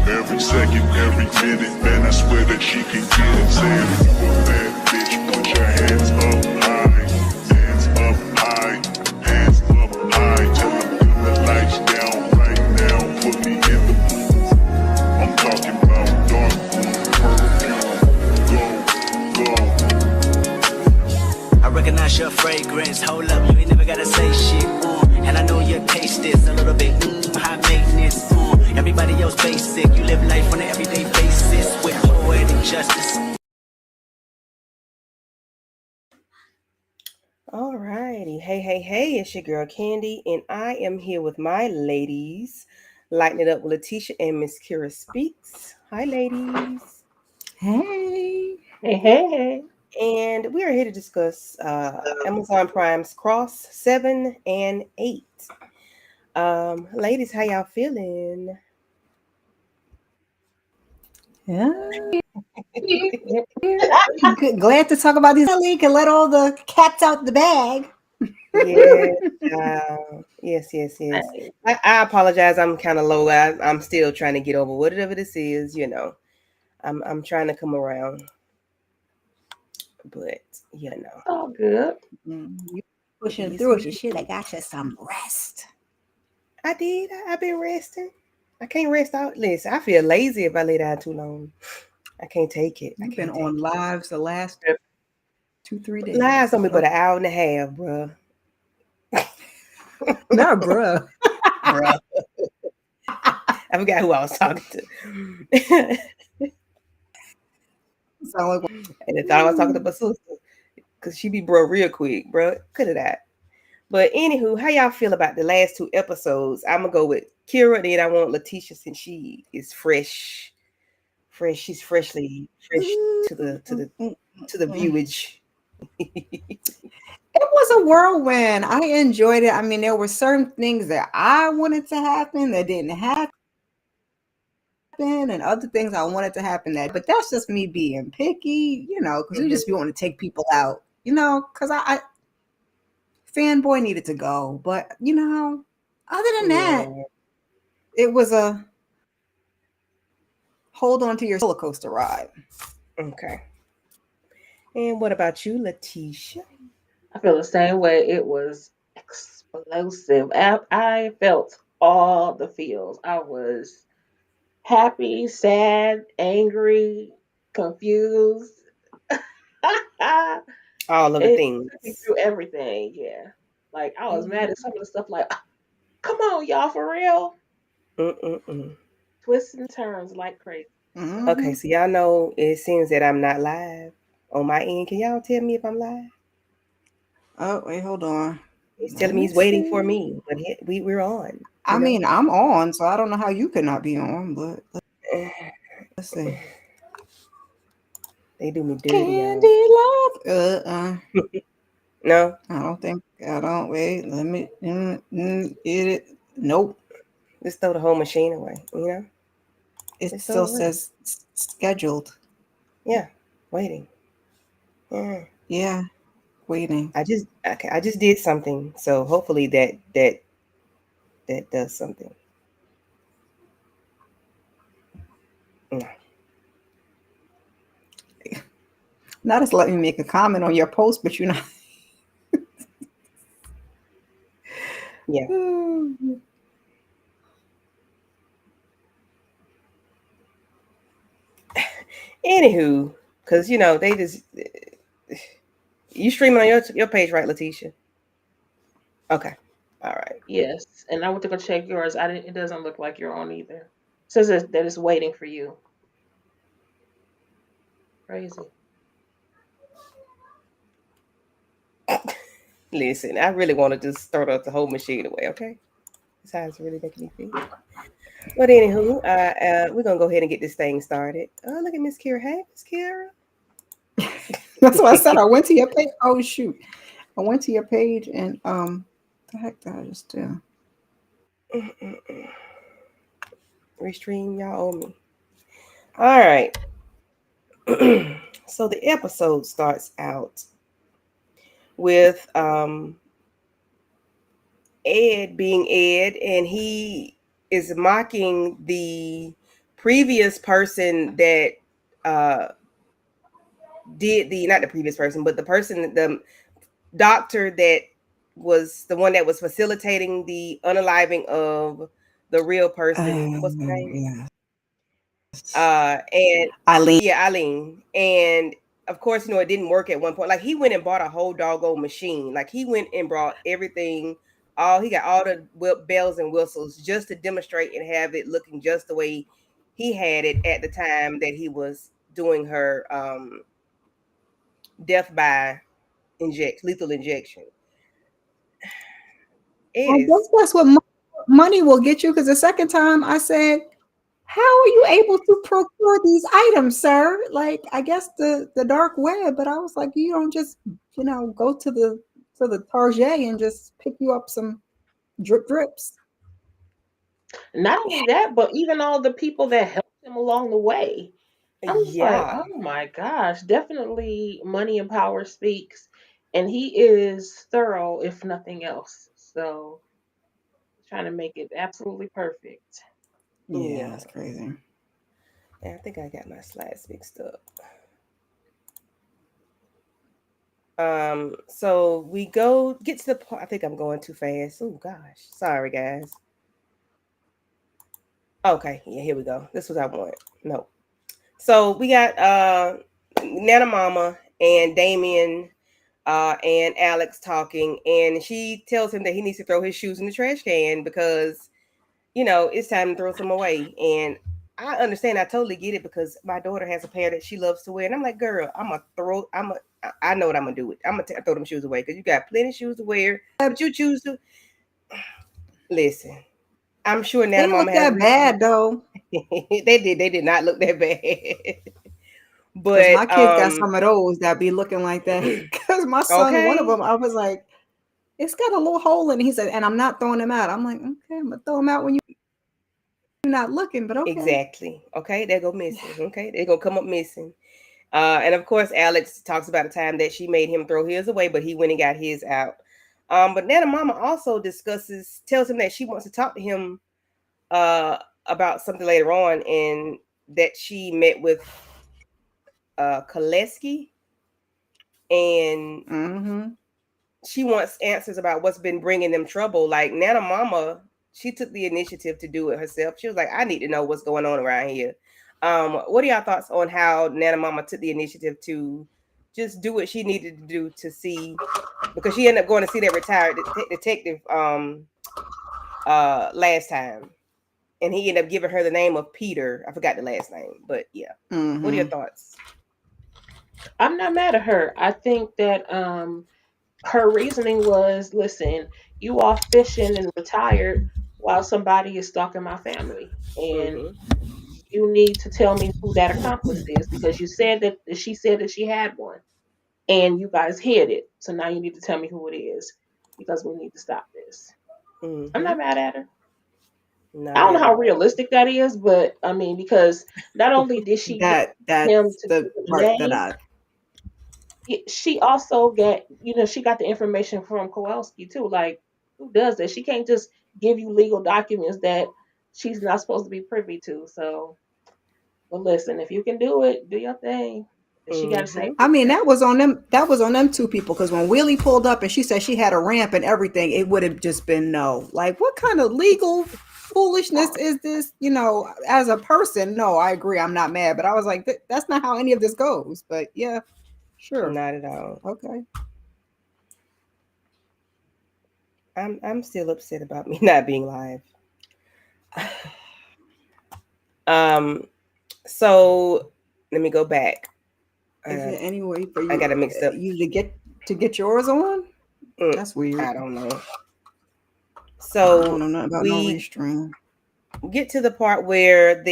Every second, every minute, man, I swear that she can get it. Saying if you a bad bitch, put your hands up high. Hands up high, hands up high. Tell them dim the lights down right now. Put me in the booth. I'm talking about dark room perfume. Go, go. I recognize your fragrance. Hold up, you ain't never gotta say shit. And I know your taste is a little bit high maintenance. Everybody else basic. You live life on an everyday basis with poetic justice. All righty. Hey, it's your girl Khandi, and I am here with my ladies, lighting it up with Letitia and msKIRAspeaks. Hi, ladies. Hey. Hey. And we are here to discuss Amazon Prime's Cross 7 and 8. Ladies, how y'all feeling? Yeah. Glad to talk about this leak and let all the cats out the bag. Yes. I apologize. I'm kind of low. I'm still trying to get over whatever this is. I'm trying to come around, but All good. You pushing through it. You should have got you some rest. I did. I've been resting. I can't rest out. Listen, I feel lazy if I lay down too long. I can't take it. I've been on lives the last 2-3 days. Lives don't be but an hour and a half, bro. Not bruh. Bruh. I forgot who I was talking to. And I thought I was talking to my sister because she be bro real quick, bro. Could have that. But anywho, how y'all feel about the last 2 episodes? I'm gonna go with Kira, then I want Letitia since she is fresh. She's freshly fresh to the viewage. It was a whirlwind. I enjoyed it. I mean, there were certain things that I wanted to happen that didn't happen, and other things I wanted to happen but that's just me being picky, because you just want to take people out, because I fanboy needed to go. But other than that, it was a hold on to your roller coaster ride. Okay. And what about you, Letitia? I feel the same way. It was explosive. I felt all the feels. I was happy, sad, angry, confused. All of the It things. took me through everything. Yeah. Like I was mad at some of the stuff. Like, come on, y'all, for real. Twists and turns like crazy. Mm-hmm. Okay, so y'all know it seems that I'm not live on my end. Can y'all tell me if I'm live? Oh, wait, hold on. He's telling me he's waiting for me, but we're on. I mean, I'm on, so I don't know how you could not be on, but let's see. They do me dirty. Khandi Luvs. No, I don't. Wait, let me. It. Nope. Let's throw the whole machine away. It still says scheduled. Yeah, waiting. Yeah, waiting. I just did something, so hopefully that does something. No. Not just let me make a comment on your post, but Yeah. Anywho, because they just you streaming on your page, right, Letitia? Okay. All right. Yes, and I went to go check yours. I didn't. It doesn't look like you're on either. It says that it's waiting for you. Crazy. Listen, I really want to just throw the whole machine away. Okay, that's how it's really making me feel. But anywho, we're gonna go ahead and get this thing started. Oh, look at Miss Kira. Hey, Miss Kira. That's what I said. I went to your page. Oh shoot! I went to your page and the heck did I just do? Restream, y'all owe me. All right. So the episode starts out with Ed being Ed, and he is mocking the previous person that did the, not the previous person, but the person, the doctor that was the one that was facilitating the unaliving of the real person. What's the name? Yeah. And Eileen. yeah, Eileen. And of course, it didn't work at one point. Like he went and bought a whole doggone machine. Like he went and brought everything. He got all the bells and whistles just to demonstrate and have it looking just the way he had it at the time that he was doing her death by lethal injection. It I guess is. that's what money will get you. Because the second time I said, "How are you able to procure these items, sir?" Like, I guess the dark web. But I was like, you don't just go to the Target and just pick you up some drips. Not only that, but even all the people that helped him along the way. I'm just like, Yeah. oh my gosh, definitely money and power speaks. And he is thorough, if nothing else. So trying to make it absolutely perfect. Yeah, Yeah. that's crazy. I think I got my slides mixed up. So we get to the part. I think I'm going too fast. Oh gosh. Sorry guys. Okay, yeah, here we go. This was I want. No. So we got Nana Mama and Damien and Alex talking, and she tells him that he needs to throw his shoes in the trash can because it's time to throw some away. And I understand, I totally get it because my daughter has a pair that she loves to wear, and I'm like, girl, I know what I'm gonna do. I'm gonna throw them shoes away because you got plenty of shoes to wear, but you choose to listen. I'm sure They Nana look Mama has that reason. bad though, They did not look that bad. because my But kids got some of those that be looking like that. Because my son, one of okay, them, I was like, it's got a little hole in it. He said, and I'm not throwing them out. I'm like, okay, I'm gonna throw them out when you're not looking, but okay. exactly. Okay, they go missing. Okay, they gonna come up missing. And of course, Alex talks about a time that she made him throw his away, but he went and got his out. But Nana Mama also tells him that she wants to talk to him about something later on, and that she met with Koleski, and Mm-hmm. she wants answers about what's been bringing them trouble. Like Nana Mama, she took the initiative to do it herself. She was like, I need to know what's going on around here. What are y'all thoughts on how Nana Mama took the initiative to just do what she needed to do to see, because she ended up going to see that retired detective last time, and he ended up giving her the name of Peter. I forgot the last name, but yeah. What are your Mm-hmm. thoughts? I'm not mad at her. I think that her reasoning was, listen, you off fishing and retired while somebody is stalking my family. And Mm-hmm. you need to tell me who that accomplice is because you said that she said that she had one and you guys hid it. So now you need to tell me who it is because we need to stop this. I'm Mm-hmm. not mad at her. I Not don't know at how all. realistic that is, but I mean, because not only did she get him That's to the give him a part that name, I she also she got the information from Kowalski too. Like, who does that? She can't just give you legal documents that she's not supposed to be privy to. So, but listen, if you can do it, do your thing. But she got to say, Mm-hmm. I mean, that was on them. That was on them two people. Because when Willie pulled up and she said she had a ramp and everything, it would have just been no. Like, what kind of legal foolishness is this? As a person, no, I agree. I'm not mad, but I was like, that's not how any of this goes. But yeah, sure, Not at all. okay. I'm still upset about me not being live. Um, so let me go back. Is Uh, there any way for I got it mixed up. you to get yours on? Mm, That's weird. I don't know. I don't So know nothing about no we restream. get to the part where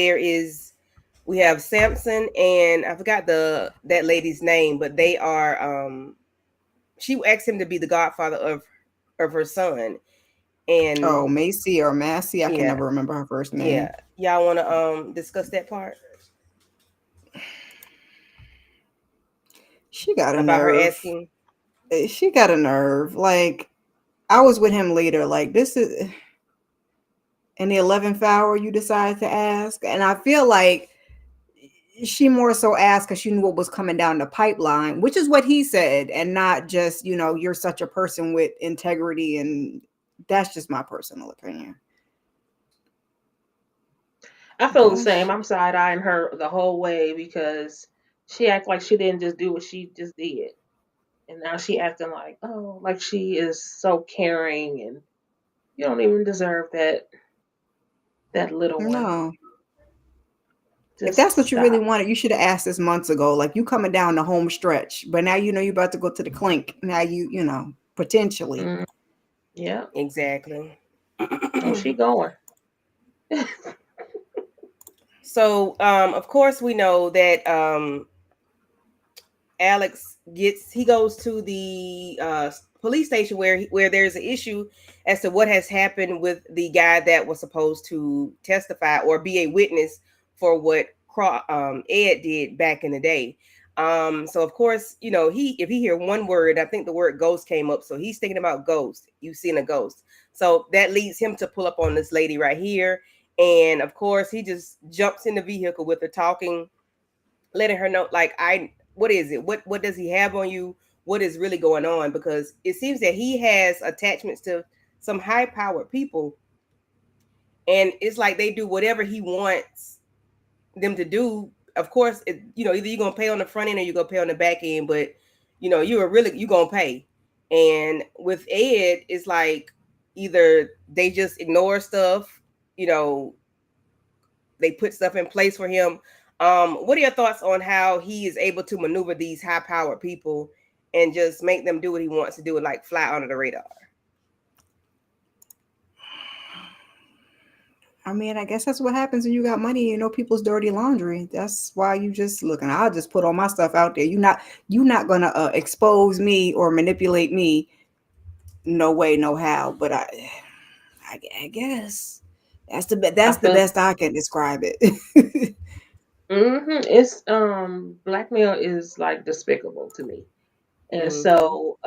we have Samson and I forgot that lady's name, but they are she asked him to be the godfather of her son. And Oh, Macy or Massey, I can yeah, never remember her first name. yeah. Y'all wanna discuss that part She got a about her nerve. asking? She got a nerve. Like, I was with him later. Like, this is, in the 11th hour you decided to ask. And I feel like she more so asked because she knew what was coming down the pipeline, which is what he said, and not just, you're such a person with integrity. And that's just my personal opinion. I feel the Gosh. same. I'm side eyeing her the whole way because she act like she didn't just do what she just did, and now she acting like, oh, like she is so caring, and you don't even deserve that little one. No. If Just that's what you really stop. wanted, you should have asked this months ago. Like, you coming down the home stretch, but now you're about to go to the clink. Now potentially. Mm, yeah. Exactly. Oh, she going. So, of course, we know that Alex goes to the police station where there's an issue as to what has happened with the guy that was supposed to testify or be a witness for what Ed did back in the day. So of course, if he hear one word, I think the word ghost came up. So he's thinking about ghost. You've seen a ghost. So that leads him to pull up on this lady right here. And of course, he just jumps in the vehicle with her talking, letting her know, like, what is it? What does he have on you? What is really going on? Because it seems that he has attachments to some high powered people, and it's like they do whatever he wants them to do. Of course, either you're gonna pay on the front end or you're gonna pay on the back end, but you're gonna pay. And with Ed, it's like either they just ignore stuff, you know, they put stuff in place for him. What are your thoughts on how he is able to maneuver these high powered people and just make them do what he wants to do and like fly under the radar? I mean, I guess that's what happens when you got money. You know people's dirty laundry. That's why you just look, and I'll just put all my stuff out there. You're not gonna expose me or manipulate me. No way, no how. But I guess that's I the feel. best I can describe it. It's blackmail is like despicable to me, and Mm-hmm. so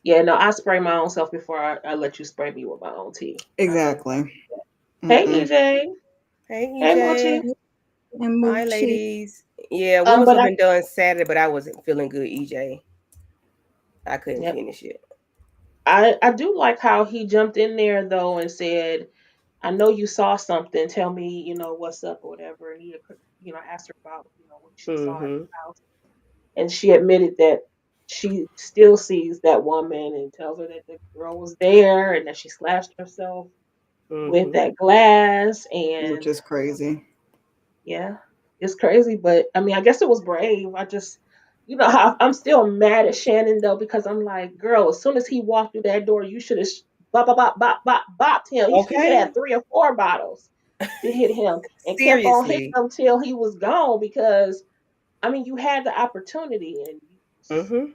yeah, no, I spray my own self before I let you spray me with my own tea. I don't. Exactly. Hey, Mm-mm. EJ. Hey, Hey, Mochi. EJ. And Hi, Moochie. ladies. Yeah, we was But I been done Saturday, but I wasn't feeling good, EJ. I couldn't yep. finish it. I do like how he jumped in there though and said, "I know you saw something. Tell me, what's up or whatever." And he, asked her about, what she saw at Mm-hmm. the house, and she admitted that she still sees that woman and tells her that the girl was there and that she slashed herself with Mm-hmm. that glass. Which And is crazy. yeah, it's crazy, but I mean, I guess it was brave. I just, how I'm still mad at Shannon though because I'm like, girl, as soon as he walked through that door, you should have bop bop bop bop bop bopped him. You should have Okay. had 3 or 4 bottles to hit him and kept on hitting Seriously. him till he was gone because I mean, you had the opportunity and you, Mm-hmm.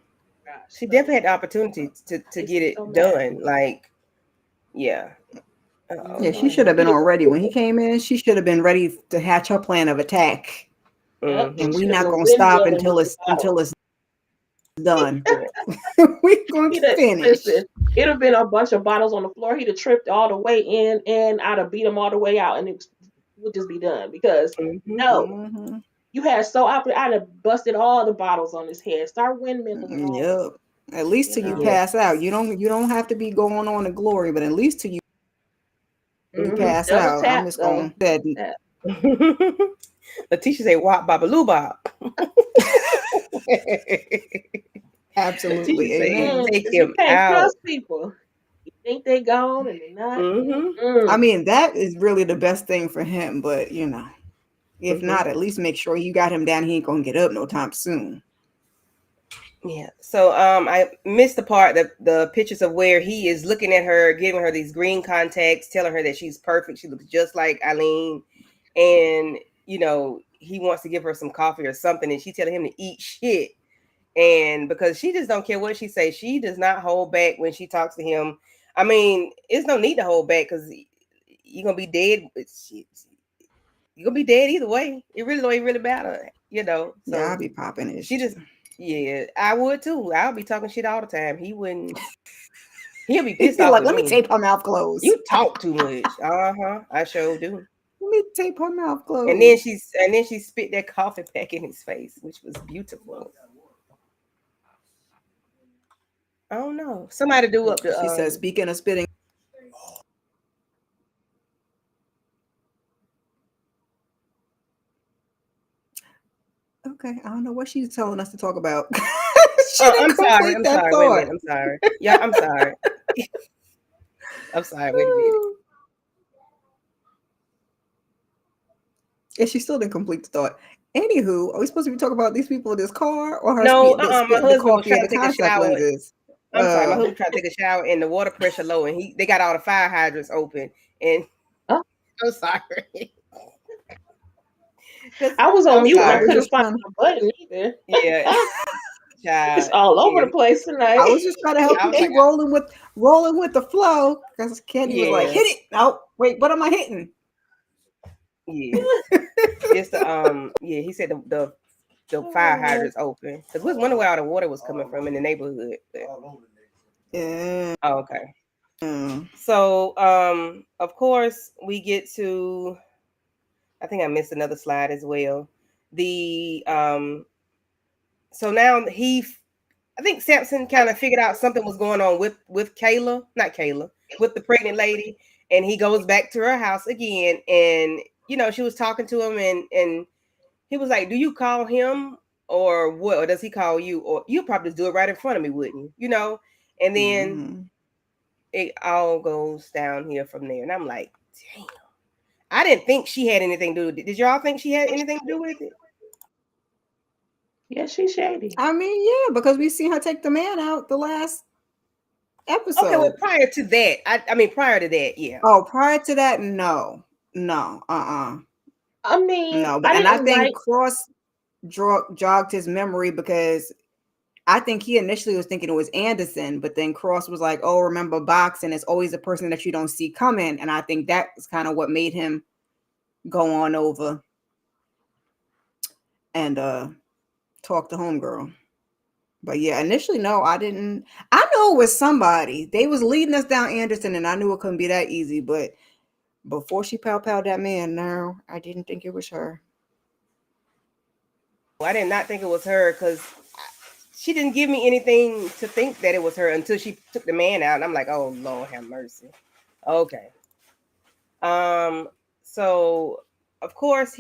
gosh, She so definitely had the opportunity to makes get me so it mad. done. Like, yeah. Yeah, Oh. she Hmm should have He been did, all ready when he came in. She should have been ready to hatch her plan of attack. yep, Mm-hmm. she And we should have not been gonna stop windmilling until with the it's bottle. done. We gonna He'd have, finish. listen, it'd have been a bunch of bottles on the floor. He'd have tripped all the way in, and I'd have beat him all the way out, and it would just be done. Because Mm-hmm. no, Hmm. you had I'd have busted all the bottles on his head. Start windmilling it all Yep. At least in, till you Yeah. pass out. You don't have to be going on to glory, but at least till you pass Double out. I'm tap just though. gonna that. Tap. Letitia say wop babaloo bop. Letitia Absolutely. say Amen. take Because you him can't out. trust people. You think they gone and they not. Mm-hmm. I Mm-mm. mean, that is really the best thing for him, but if Mm-hmm. not, at least make sure you got him down. He ain't gonna get up no time soon. Yeah. So I missed the part that the pictures of where he is looking at her, giving her these green contacts, telling her that she's perfect. She looks just like Eileen. And he wants to give her some coffee or something, and she telling him to eat shit. And because she just don't care what she says, she does not hold back when she talks to him. I mean, it's no need to hold back because you're gonna be dead. You're gonna be dead either way. It really don't even really matter. Yeah, I'll So be popping his she shit. just, yeah, I would too. I'll be talking shit all the time. He He'll be He'd pissed be off like, with let me me. tape her mouth closed. You talk too much. I sure do. Let me tape her mouth And then closed. she spit that coffee pack in his face, which was beautiful. I don't know. Somebody do up the She says, speaking of spitting. Okay, I don't know what she's telling us to talk about. She Oh, didn't I'm sorry. complete I'm that sorry. Wait a thought. minute. I'm sorry. Yeah, I'm sorry. I'm sorry. Wait a minute. And she still didn't complete the thought. Anywho, are we supposed to be talking about these people in this car or her No, my spitting the husband was coffee trying and to the take a contact shower. lenses? I'm sorry. My Oh, husband tried to take a shower and the water pressure low, and they got all the fire hydrants open. And Oh, I'm sorry. 'Cause I was on I'm mute and I I was sorry. couldn't just find trying. my button either. Yeah, It's child. all over Yeah, the place tonight. I was just trying to help I you was like, keep rolling with the flow. Because Candy was like, yeah, hit it. Oh, wait, what am I hitting? yeah. It's the yeah. He said the fire Oh, hydrants open because we was wondering where all the water was coming from in the neighborhood. Yeah. Oh, okay. So of course we get to. I think I missed another slide as well. The so now I think Samson kind of figured out something was going on with Kayla, not Kayla, with the pregnant lady, and he goes back to her house again, and she was talking to him, and he was like, "Do you call him or what? Or does he call you? Or you'll probably just do it right in front of me, wouldn't you? And then Mm-hmm. it all goes down here from there, and I'm like, damn. I didn't think she had anything to do with it. Did y'all think she had anything to do with it? yeah, she's shady. I mean, yeah, because we seen her take the man out the last Okay, well, episode. prior to that, I mean, prior to that, yeah. Oh, prior to that, no. No, I mean, no. But I and I didn't think like. Cross jogged his memory because I think he initially was thinking it was Anderson, but then Cross was like, "Oh, remember boxing? It's always a person that you don't see coming." And I think that's kind of what made him go on over and talk to homegirl. But yeah, initially, no, I didn't. I know it was somebody. They was leading us down Anderson, and I knew it couldn't be that easy. But before she pow that man, no, I didn't think it was her. I did not think it was her because she didn't give me anything to think that it was her until she took the man out, and I'm like, oh Lord, have mercy. Okay. Um. So of course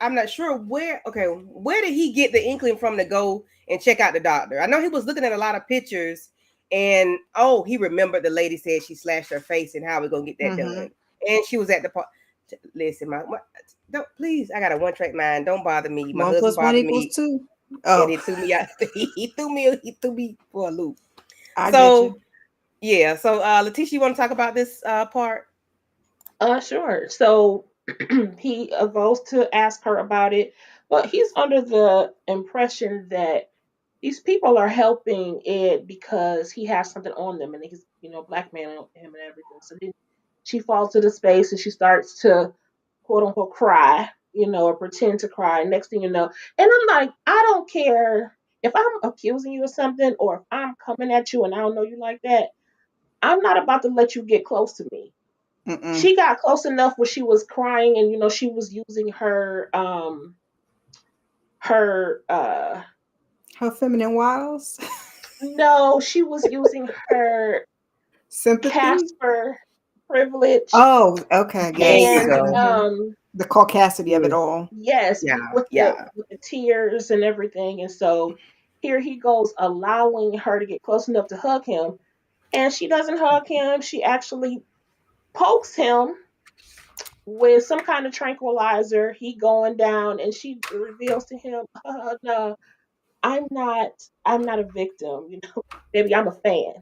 I'm not sure where. Okay, where did he get the inkling from to go and check out the doctor? I know he was looking at a lot of pictures, and he remembered the lady said she slashed her face, and how we gonna get that Mm-hmm. done? And she was at the part. Listen, don't please. I got a one track mind. Don't bother me. My One husband plus one bothered equals me, two. and Oh, he threw me out. He threw me for a loop. I get So you. yeah. So Letitia, you want to talk about this part? Sure. So he vows to ask her about it, but he's under the impression that these people are helping Ed because he has something on them and he's, blackmailing him and everything. So then she falls to the space and she starts to quote unquote cry, or pretend to cry. Next thing you know, and I'm like, I don't care if I'm accusing you of something or if I'm coming at you and I don't know you like that. I'm not about to let you get close to me. Mm-mm. She got close enough where she was crying and she was using her Her feminine wiles, no, she was using her sympathy. Casper privilege Oh, okay, There yes. you and go. The caucasity of it Mm, all. yes, yeah, with the yeah. with the tears and everything. And so here he goes allowing her to get close enough to hug him, and she doesn't hug him. She actually pokes him with some kind of tranquilizer. He going down, and she reveals to him, "No, I'm not a victim. Baby, I'm a fan.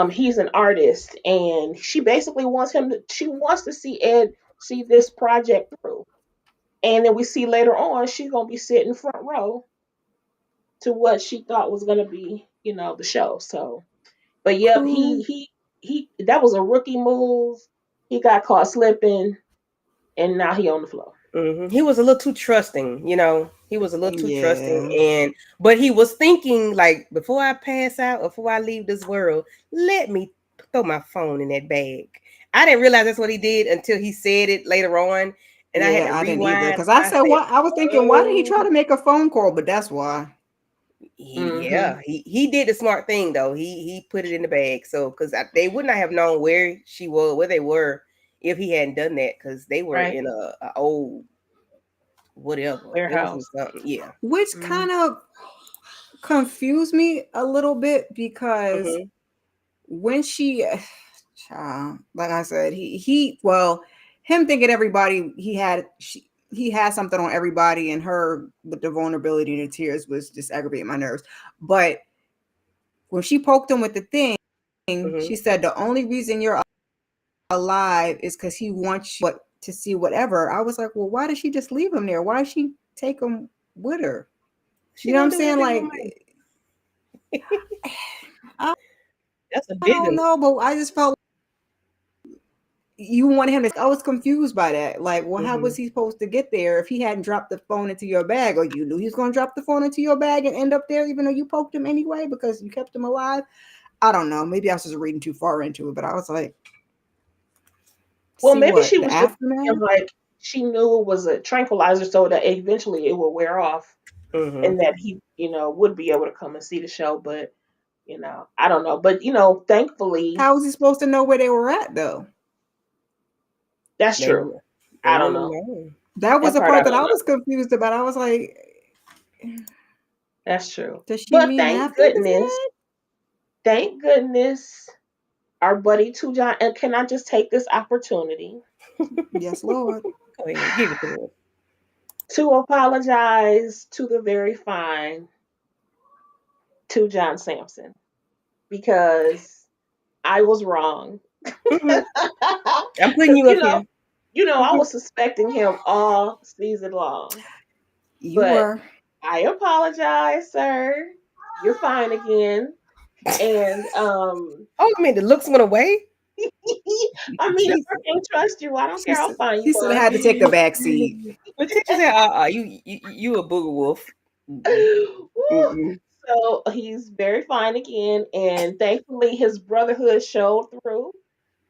He's an artist, and she basically wants him. She wants to see Ed see this project through." And then we see later on she's gonna be sitting front row to what she thought was gonna be, the show. So, but yep, he Cool. he he. That was a rookie move. He got caught slipping. and now he on the floor. He was a little too trusting, you know. He was a little too trusting, Yeah. but he was thinking like, before I pass out or before I leave this world, let me throw my phone in that bag. I didn't realize that's what he did until he said it later on, and I had Yeah, to I didn't either. rewind. Because I I said, said, what? I was thinking, why did he "Oh, try to make a phone call? But that's why. Mm-hmm. he did the smart thing though. He put it in the bag, so because they would not have known where she was, where they were, if he hadn't done that, because they were Right. in a old whatever. It was in Warehouse. something, yeah. Which Mm-hmm. kind of confused me a little bit because Hmm. when she, child, like I said, well, him thinking everybody he had something on everybody, and her with the vulnerability and the tears was just aggravating my nerves. But when she poked him with the thing, Hmm. she said the only reason you're alive is because he wants you to see whatever. I was like, well, why did she just leave him there? Why did she take him with her? She You know what gonna I'm do saying? whatever you want, Like, man. I That's a big don't one. know, but I just felt you wanted him to. I was confused by that. Like, well, how Hmm. was he supposed to get there if he hadn't dropped the phone into your bag, or you knew he was going to drop the phone into your bag and end up there, even though you poked him anyway because you kept him alive? I don't know. Maybe I was just reading too far into it, but I was like, Well, see maybe what she the was just thinking aftermath? like she knew it was a tranquilizer, so that eventually it would wear off, Hmm. and that he, would be able to come and see the show. But I don't know. But thankfully, How was he supposed to know where they were at though? that's They true. would. They I don't wouldn't know know. That was that the part. I part that don't I know. was confused about. I was like, That's true. does she But mean after the thank goodness, our buddy Two John. And can I just take this opportunity fact? Yes, Lord. Go ahead, give it to to apologize to the very fine Two John Sampson, because I was wrong. her. Hmm. I'm putting Because you up here. I Hmm. was suspecting him all season long. You But were. I apologize, sir. You're fine again. And Oh, I mean, the looks went away. I mean, if I Jesus. can't trust you, I don't She care how said fine you he said I are. had to take the back seat. Letitia said, you a booger wolf." Mm-mm. Woo. Mm-mm. So he's very fine again, and thankfully his brotherhood showed through,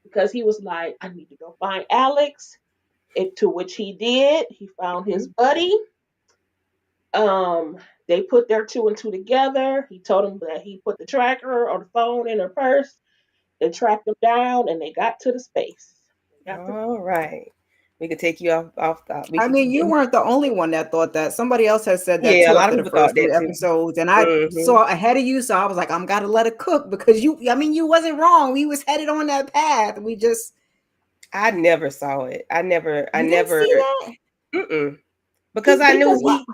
because he was like, "I need to go find Alex." To which he did. He found his Mhm. buddy. Um, they put their two and two together. He told him that he put the tracker or the phone in her purse. They tracked them down, and they got to the space. They got to. All right. We could take you off. We I could. mean, you weren't the only one that thought that. Somebody else has said that Yeah, a too lot after of the people thought first three that too. episodes, and I Hmm. saw ahead of you, so I was like, I'm gotta let it cook because you. I mean, you wasn't wrong. We was headed on that path. We just I never saw it. I you didn't never. see that Mm-mm. Because I knew Because what?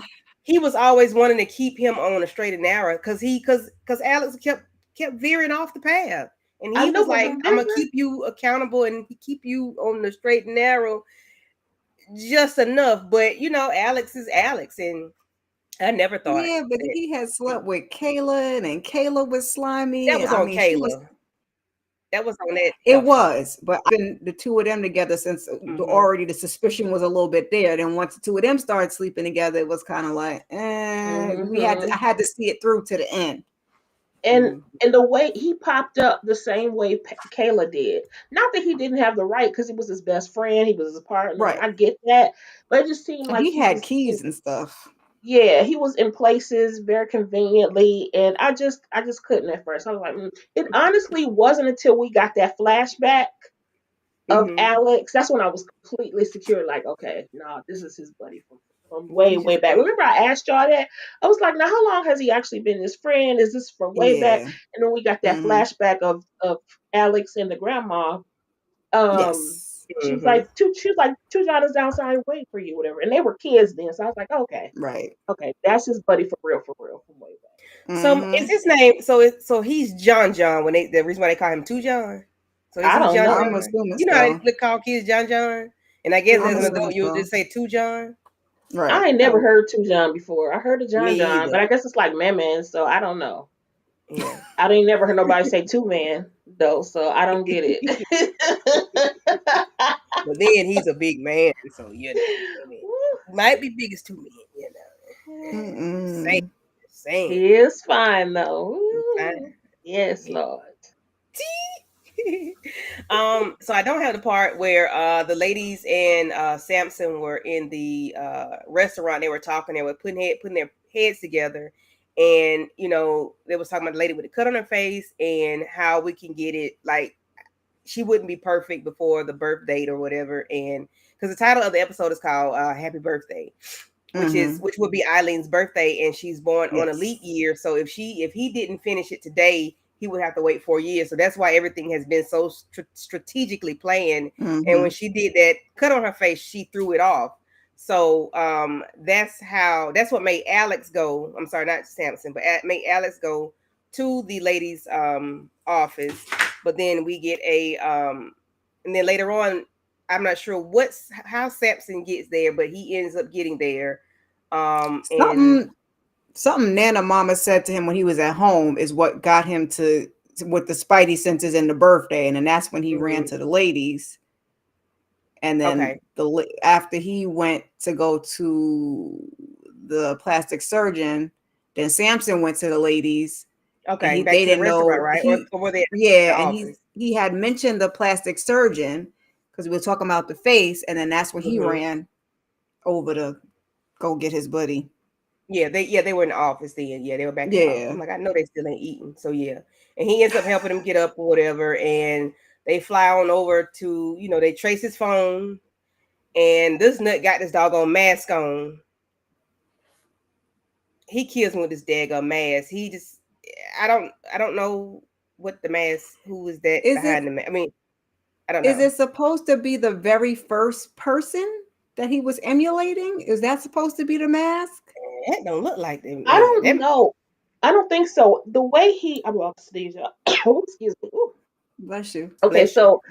he was always wanting to keep him on a straight and narrow because Alex kept veering off the path, and I he know, was but like, "I'm gonna remember, keep you accountable and keep you on the straight and narrow just enough." But Alex is Alex, and I never thought Yeah, but that he had slept with Kayla, and Kayla was that slimy. was I on mean, she was. Kayla. That was on that It episode. was, but I've been the two of them together since Hmm. already the suspicion was a little bit there. Then once the two of them started sleeping together, it was kind of like, I hmm had to see it through to the end. and Hmm. and the way he popped up the same way Kayla did. Not that he didn't have the right, because he was his best friend, he was his partner. Right. I get that, but it just seemed And like he he had was keys and stuff. yeah, he was in places very conveniently, and I just couldn't at first. I was like, It honestly wasn't until we got that flashback of Hmm. Alex. That's when I was completely secure. Like, okay, no, this is his buddy from way, way Letitia back. said, Remember, I asked y'all that. I was like, now, how long has he actually been his friend? Is this from way back? Yeah. And then we got that Hmm. flashback of Alex and the grandma. Um, Yes. she was hmm like, two Johnny's downside waiting for you, whatever. And they were kids then, so I was like, okay, Right. okay, that's his buddy for real, from way back. So is Hmm. his name? So he's John John. When the reason why they call him Two John. So is I he don't John know. I'm John? assuming You know how they so. call kids John John, and I guess I'm as an Mm-mm. adult assuming you'll so. just say Two John. Right. I ain't never Oh, heard two John before. I heard of me John John, but either. I guess it's like man man, so I don't know. Yeah. I ain't never heard nobody say two man though, so I don't get it. But then he's a big man, so I mean, might be biggest to me, Same, Mm-mm. same. He is fine though. Fine. Woo. Yes, Yeah. Lord. So I don't have the part where the ladies and Samson were in the restaurant. They were talking. They were putting their heads together, and they was talking about the lady with the cut on her face and how we can get it like she wouldn't be perfect before the birth date or whatever. And because the title of the episode is called Happy Birthday, Mm-hmm. which would be Eileen's birthday, and she's born on a leap Yes. year. So if he didn't finish it today, he would have to wait 4 years. So that's why everything has been so strategically planned. And when Mm-hmm. she did that cut on her face, she threw it off. So that's what made Alex go. I'm sorry, not Samson, but made Alex go to the lady's office. But then we get and then later on, I'm not sure how Samson gets there, but he ends up getting there. And Something Nana Mama said to him when he was at home is what got him with the Spidey senses and the birthday, and then that's when he ran mhm, to the ladies. And then okay, after he went to go to the plastic surgeon, then Samson went to the ladies, and okay, back they to the didn't restaurant, know right? Or were they at the yeah, and office? he had mentioned the plastic surgeon because we were talking about the face, and then that's when he Hmm. ran over to go get his buddy. Yeah, they were in the office then. Yeah, they were back in the office. I'm Yeah. like, I know they still ain't eating. So yeah, and he ends up helping them get up or whatever, and they fly on over to they trace his phone, and this nut got this doggone mask on. He kills me with this daggone mask. He just I don't know what the mask. Who is that Is behind it the mask? I mean, I don't is know. it supposed to be the very first person that he was emulating? Is that supposed to be the mask? That don't look like them. I Man, don't know. I don't think so. The way he, I'm about to sneeze. Excuse me. Ooh. Bless you. Okay, bless you. so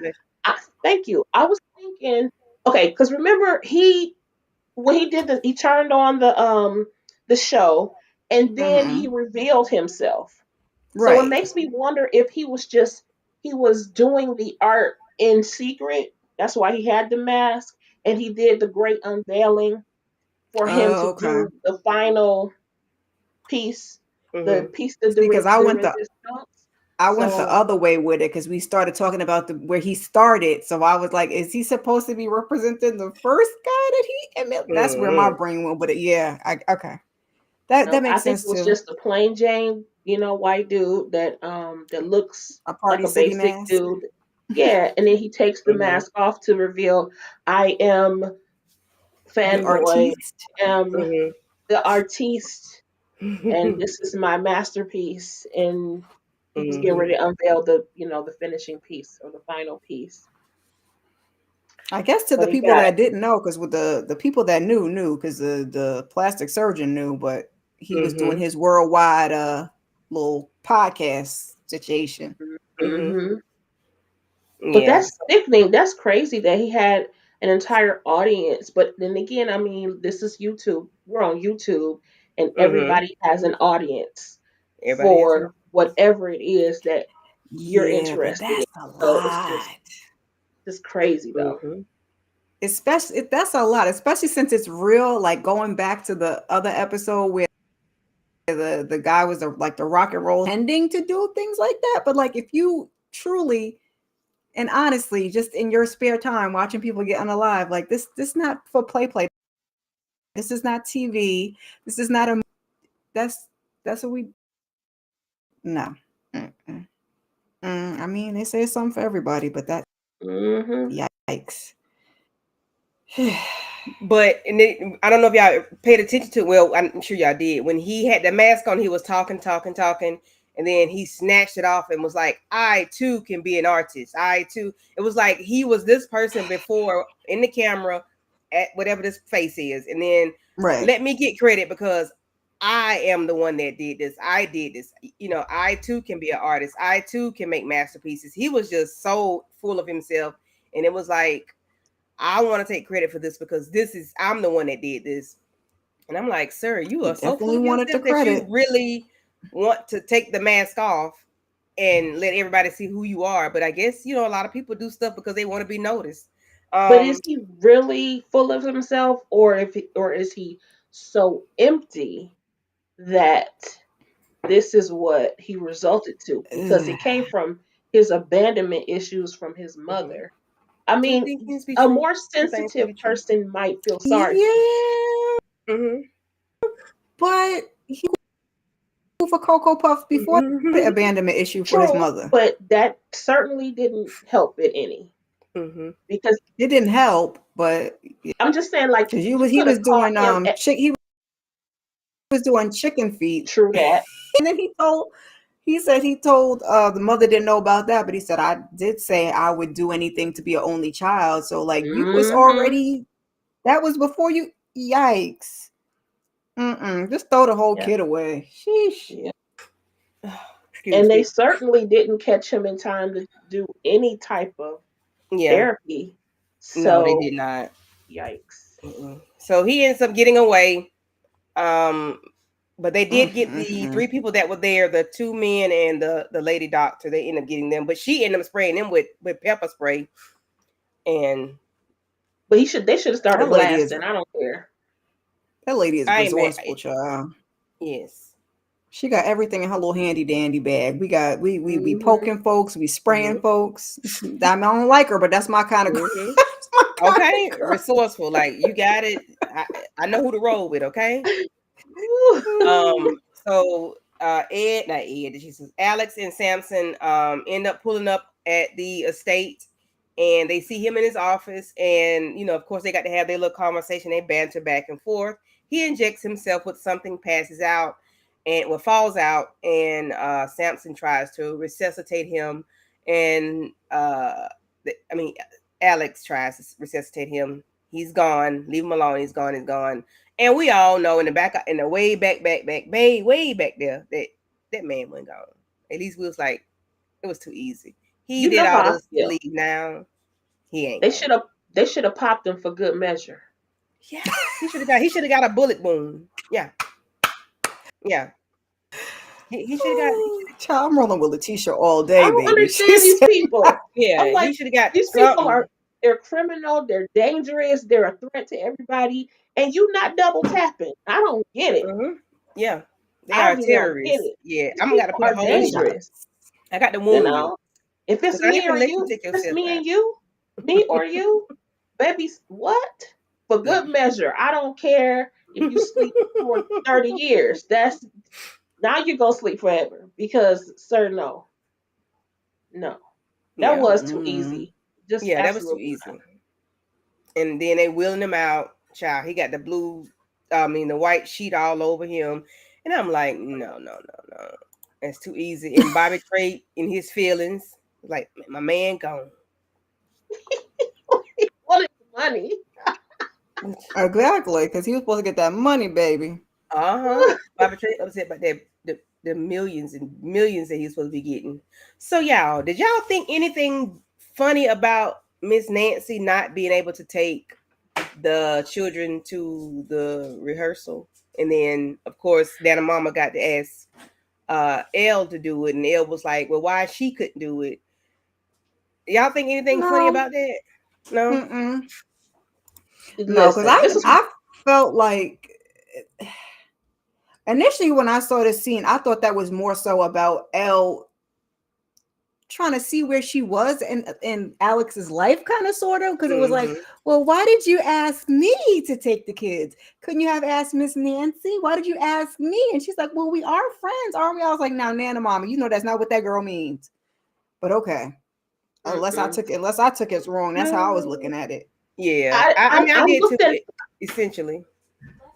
thank you. I was thinking, okay, because remember when he did he turned on the show, and then he Mm-hmm. revealed himself. So it Right. makes me wonder if he was doing the art in secret. That's why he had the mask, and he did the great unveiling for him to Oh, okay. do the final piece, the Hmm. piece de See, because de resistance. I went the So other way with it because we started talking about where he started. So I was like, is he supposed to be representing the first guy that that's where my Hmm. brain went. But yeah, okay. That no, I makes think sense it was too. just a plain Jane, white dude that looks A like Party a City basic mask. dude. Yeah, and then he takes the Hmm. mask off to reveal, I am The fanboy, artiste. I am Hmm. the artiste, and Hmm. this is my masterpiece. And he was getting Hmm. ready to unveil the finishing piece or the final piece. I guess to the But he people got it. that didn't know, because with the people that knew, because the plastic surgeon knew, but he was doing his worldwide little podcast situation. Hmm. Hmm. But Yeah. that's sickening. That's crazy that he had an entire audience. But then again, I mean, this is YouTube. We're on YouTube, and Hmm. everybody has an audience Everybody has for whatever it is that you're Yeah, but interested in. that's a So it's lot. just crazy though. hmm Especially that's a lot, especially since it's real. Like going back to the other episode where the guy was like the rock and roll tending to do things like that. But like if you truly and honestly, just in your spare time watching people get unalive, like this not for play. This is not TV. This is not a. That's what we. No. Mm-mm. I mean, they say it's something for everybody, but that Hmm. yikes. But I don't know if y'all paid attention to. Well, I'm sure y'all did. When he had the mask on, he was talking, and then he snatched it off and was like, "I too can be an artist. I too." It was like he was this person before in the camera at whatever this face is, and then Right. let me get credit because I am the one that did this. I did this. I too can be an artist. I too can make masterpieces. He was just so full of himself, and it was like I want to take credit for this because I'm the one that did this. And I'm like, sir, you He are so full definitely of wanted the yourself that you credit. really want to take the mask off and let everybody see who you are. But I guess, a lot of people do stuff because they want to be noticed. But is Um, he really full of himself, or is he so empty that this is what he resulted to? Because Ugh. it came from his abandonment issues from his mhm. mother. I Two mean, things can be a true. more Two things can be sensitive true. person might feel sorry for him. Yeah, Mm-hmm. but he moved for Cocoa Puff before the Mm-hmm. abandonment issue for his True, mother. but that certainly didn't help it any. Mm-hmm. Because It didn't help, but I'm just saying, like, because you he could have was caught doing him at he was doing chicken feet, true that. and then he said he told the mother didn't know about that, but he said I did say I would do anything to be an only child. So like you was Hmm. already that was before you. Yikes! Just throw the whole Yeah, kid away. Sheesh. yeah. And Excuse they me. certainly didn't catch him in time to do any type of Yeah. therapy. No, they So, did not. yikes. Mm-mm. So he ends up getting away. Um, but they did get the Mm-mm. three people that were there, the two men and the lady doctor. They ended up getting them, but she ended up spraying them with pepper spray. And But they should have started That lady is blasting. I don't care. I ain't mad. resourceful, child. Yes. She got everything in her little handy dandy bag. We Hmm. poking folks, we spraying Mm-hmm. folks. I don't like her, but that's my kind of Mm-hmm. that's my kind Okay. of girl. Resourceful. Like you got it. I know who to roll with. Okay. Ooh. So Ed, not Ed, she says Alex and Samson end up pulling up at the estate, and they see him in his office, and of course they got to have their little conversation. They banter back and forth. He injects himself with something, passes out, and falls out, and Samson tries to resuscitate him, and I mean Alex tries to resuscitate him. He's gone. Leave him alone. He's gone. He's gone. And we all know in the way back, way back there, that man went gone. At least we was like, it was too easy. He You did know all how I this to feel. leave now. He ain't They gone. should have they should have popped him for good measure. Yeah. He should have got a bullet wound. Yeah. Yeah. He should have got Child, I'm rolling with Letitia all I day, don't baby. She understand these said, people. I'm yeah, like, he should have got these people something. they're criminal, they're dangerous, they're a threat to everybody, and you not double tapping. I don't get it. Hmm. Yeah. They I are really don't get terrorists. it. Yeah. These I'm gonna people put a are hole in you. dangerous. I got to You wound you. know, if it's Because I ain't me or gonna let you you, take if it's yourself me out. and you, me or you, baby, what? For Yeah. good measure. I don't care if you sleep for 30 years. That's now you're gonna sleep forever. Because sir, no. No. That Yeah. was too mm, easy. Just Yeah, that was too absolutely not. easy. And then they wheeling him out. Child, he got the white sheet all over him. And I'm like, no, no, no, no. That's too easy. And Bobby Cray in his feelings, like, my man gone. What is money? exactly, because he was supposed to get that money, baby. Uh-huh. Bobby Cray upset about the millions and millions that he's supposed to be getting. So y'all, did y'all think anything funny about Miss Nancy not being able to take the children to the rehearsal? And then of course Dana Mama got to ask Elle to do it, and Elle was like, well, why she couldn't do it? Y'all think anything funny No, about that? No. mm-mm. No, because Listen, this is I felt like initially when I saw this scene, I thought that was more so about Elle trying to see where she was in Alex's life, kind of sort of, because it was like, Mm-hmm. well, why did you ask me to take the kids? Couldn't you have asked Miss Nancy? Why did you ask me? And she's like, well, we are friends, aren't we? I was like, now, Nana Mama, you know that's not what that girl means. But okay, mm-mm. unless I took it wrong, that's how I was No. looking at it. Yeah, I mean, I I did too, looked at essentially.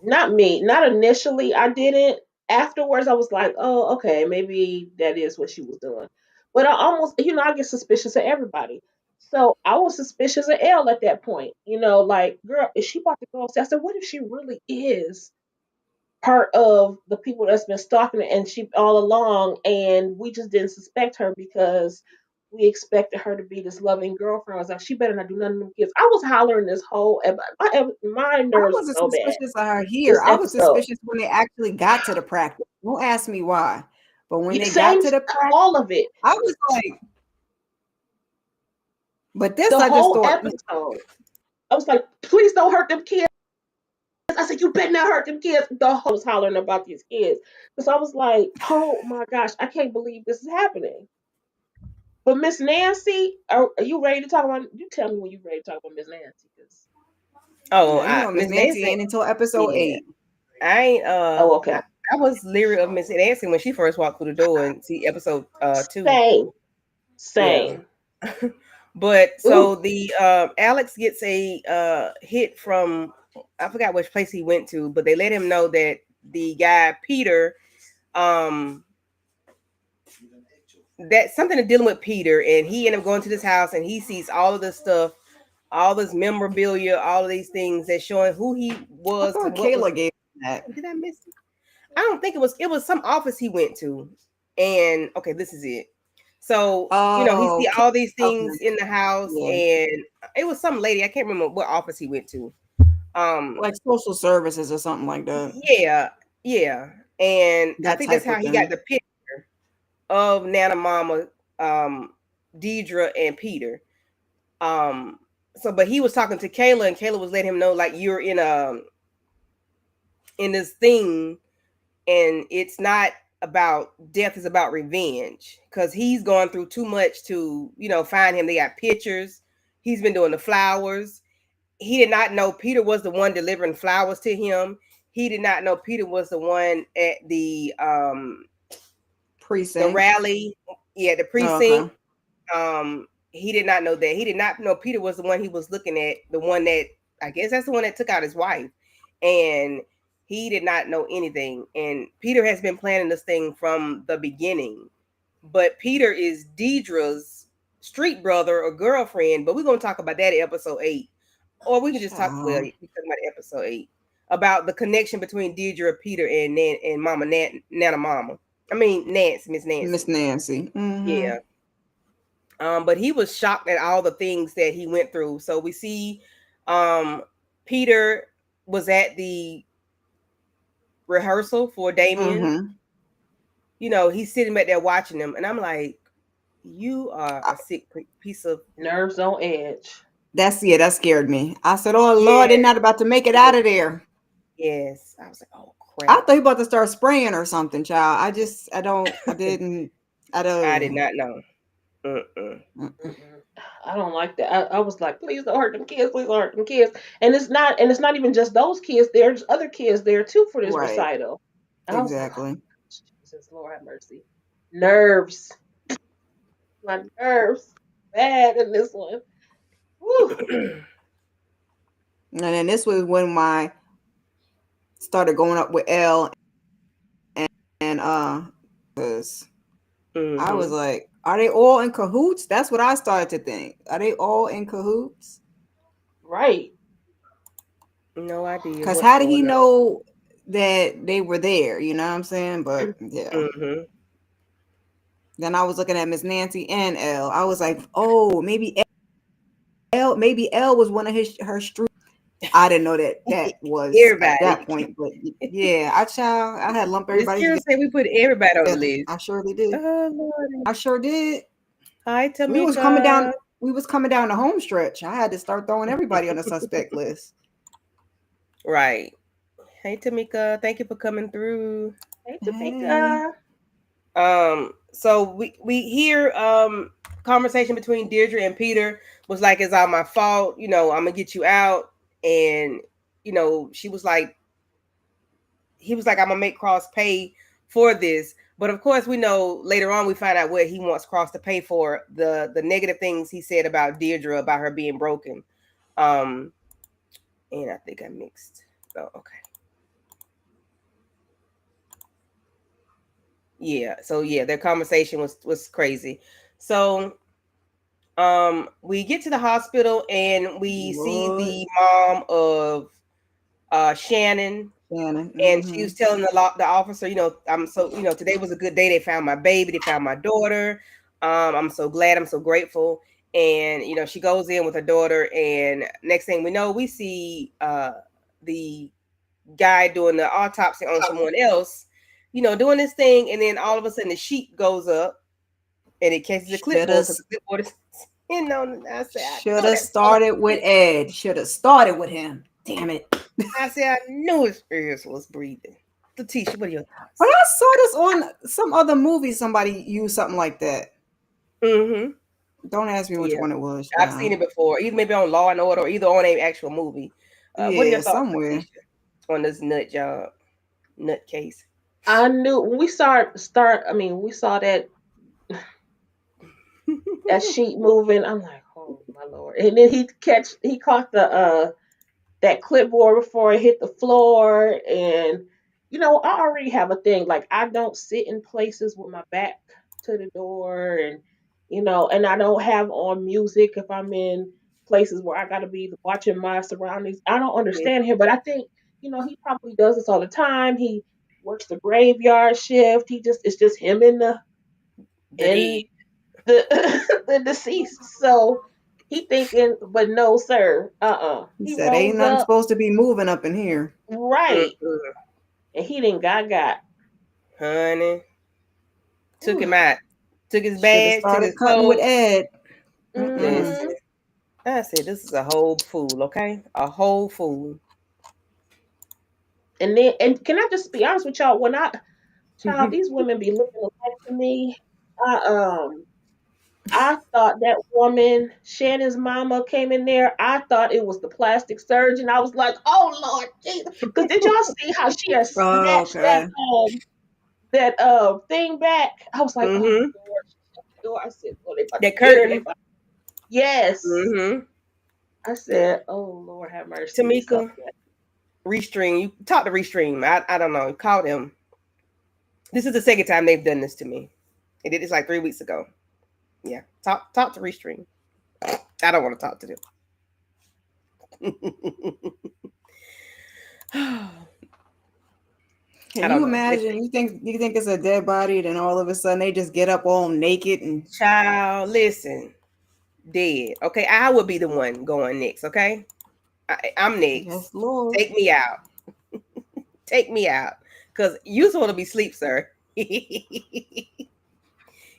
not me, not initially. I didn't. Afterwards, I was like, oh, okay, maybe that is what she was doing. But I almost, I get suspicious of everybody. So I was suspicious of Elle at that point. Like, girl, is she about to go upstairs? I said, what if she really is part of the people that's been stalking her and she all along, and we just didn't suspect her because we expected her to be this loving girlfriend. I was like, she better not do nothing to them kids. I was hollering this whole my I nerves were wasn't so bad suspicious of her here. this I was episode. suspicious when they actually got to the practice. Don't ask me why. But when they got Same, to the practice, all of it, I was like, but this the I just whole thought episode. I was like, please don't hurt them kids. I said, you better not hurt them kids. The whole was hollering about these kids. Because I was like, oh my gosh, I can't believe this is happening. But Miss Nancy, are you ready to talk about? You tell me when you're ready to talk about Miss Nancy. Oh, Now you know Miss Miss Nancy Nancy. ain't until episode Yeah, 8. I ain't. Oh, okay. I was leery of Miss Nancy when she first walked through the door and see episode 2. Same. Yeah. Same. But so Ooh. the Alex gets a hit from, I forgot which place he went to, but they let him know that the guy Peter, um that something to dealing with Peter, and he ended up going to this house and he sees all of this stuff, all this memorabilia, all of these things that showing who he I was thought and what was. Kayla gave him that. Did I miss it? I don't think it was some office he went to. And okay, this is it. So, he Oh, see all these things okay. in the house, Yeah. and it was some lady, I can't remember what office he went to. Like social services or something like that. Yeah, yeah. And I That think that's type how of he got thing. the picture of Nana Mama, Deidre and Peter. So but he was talking to Kayla, and Kayla was letting him know, like, you're in this thing, and it's not about death, is about revenge, because he's gone through too much to find him. They got pictures. He's been doing the flowers. He did not know Peter was the one delivering flowers to him. He did not know Peter was the one at the Precinct. rally. Yeah, the Oh, precinct. okay. He did not know that. He did not know Peter was the one he was looking at, the one that, I guess that's the one that took out his wife. And he did not know anything. And Peter has been planning this thing from the beginning. But Peter is Deidre's street brother or girlfriend. But we're gonna talk about that in episode 8. Or we can just talk, well, Child. we talk about episode 8 about the connection between Deidre, Peter, and Mama Nana Mama. I mean Nancy, Miss Miss Nancy. Nancy. Mm-hmm. Yeah. But he was shocked at all the things that he went through. So we see Peter was at the rehearsal for Damien. Mm-hmm. He's sitting back there watching him, and I'm like, you are a sick piece of. Nerves on edge. That scared me. I said, "Oh Lord, they're Yeah, not about to make it out of there." yes. I was like, oh I crap. thought he about to start spraying or something, child. I I did don't. not know. Mm-mm. Mm-mm. Mm-mm. I don't like that. I was like, please don't hurt them kids. Please don't hurt them kids. And it's not even just those kids. There's other kids there too for this Right. recital. And I was like, oh Exactly. Jesus, Lord have mercy. Nerves. My nerves. Bad in this one. Whew. And then this was when my started going up with L and because I was Mm-hmm. like, are they all in cahoots? That's what I started to think. Are they all in cahoots? Right. No idea Because what's how did he going on. know that they were there? You know what I'm saying? But yeah. Mm-hmm. Then I was looking at Miss Nancy and L. I was like, oh, maybe L was one of her street. I didn't know that was at Everybody. that point, but yeah, I had lumped Miss everybody Kira said we put everybody on the together. list. I surely did. Oh Lord. I sure did. Hi, We was coming down. Tamika. We was coming down the home stretch. I had to start throwing everybody on the suspect list. Right. Hey, Tamika. Thank you for coming through. Hey, Hey. Topeka. So we hear conversation between Deirdre and Peter was like, "It's all my fault. I'm gonna get you out." And she was like, he was like, "I'm gonna make Cross pay for this." But of course, we know later on we find out what he wants Cross to pay for, the negative things he said about Deirdre, about her being broken. Um, and I think I mixed. Oh, okay. Yeah. So yeah, their conversation was crazy. So we get to the hospital and we see Lord. the mom of Shannon, Shannon. and she Mm-hmm. was telling the officer, I'm so, today was a good day. They found my baby, they found my daughter. I'm so glad, I'm so grateful. And she goes in with her daughter, and next thing we know, we see the guy doing the autopsy on someone else, doing this thing, and then all of a sudden the sheet goes up and it catches the Should clipboard have because the clipboard is I said, I Should know have that fella. started with Ed. Should have started with him. Damn it. I said, I knew his ears was breathing. Letitia, what are your But thoughts? I saw this on some other movie. Somebody used something like that. Mm-hmm. Don't ask me which Yeah. one it was, I've seen child. it before, either maybe on Law and Order or either on an actual movie. What are your Yeah, thoughts, somewhere. Letitia, on this nut case? I knew when we we saw that sheet moving. I'm like, oh my lord! And then he caught the that clipboard before it hit the floor. And I already have a thing. Like, I don't sit in places with my back to the door, and I don't have on music if I'm in places where I gotta be watching my surroundings. I don't Yeah, understand him, but I think, he probably does this all the time. He works the graveyard shift. It's just him and the deed. and the the deceased. So he thinking, but no, sir. He He said, "Ain't rolls nothing up. supposed to be moving up in here." Right. Mm-mm. And he didn't got. Honey, took Whew. him out, took his Should have badge, took started his cutting with clothes. Ed. Mm-mm. Listen, Hmm. I said, this is a whole fool, okay? A whole fool. And can I just be honest with y'all? Child, these women be looking alike to me. I I thought that woman, Shannon's mama, came in there. I thought it was the plastic surgeon. I was like, oh Lord Jesus. Because did y'all see how she had Oh, snatched okay. that thing back? I was like, oh Mm-hmm. Lord, she shut the door. I said, oh, they about to That get her. They curtain. about Yes. Mm-hmm. I said, oh Lord, have mercy. So Tamika, Restream. You talk to Restream. I don't know. Call them. This is the second time they've done this to me. They did this like 3 weeks ago. Yeah. Talk to Restream. I don't want to talk to them. I Can don't you know. imagine? Listen, You think it's a dead body, then all of a sudden they just get up all naked and child, listen. Dead. Okay, I would be the one going next. Okay, I'm next. yes, Lord. Take me out. Take me out. Cause you're supposed to be asleep, sir.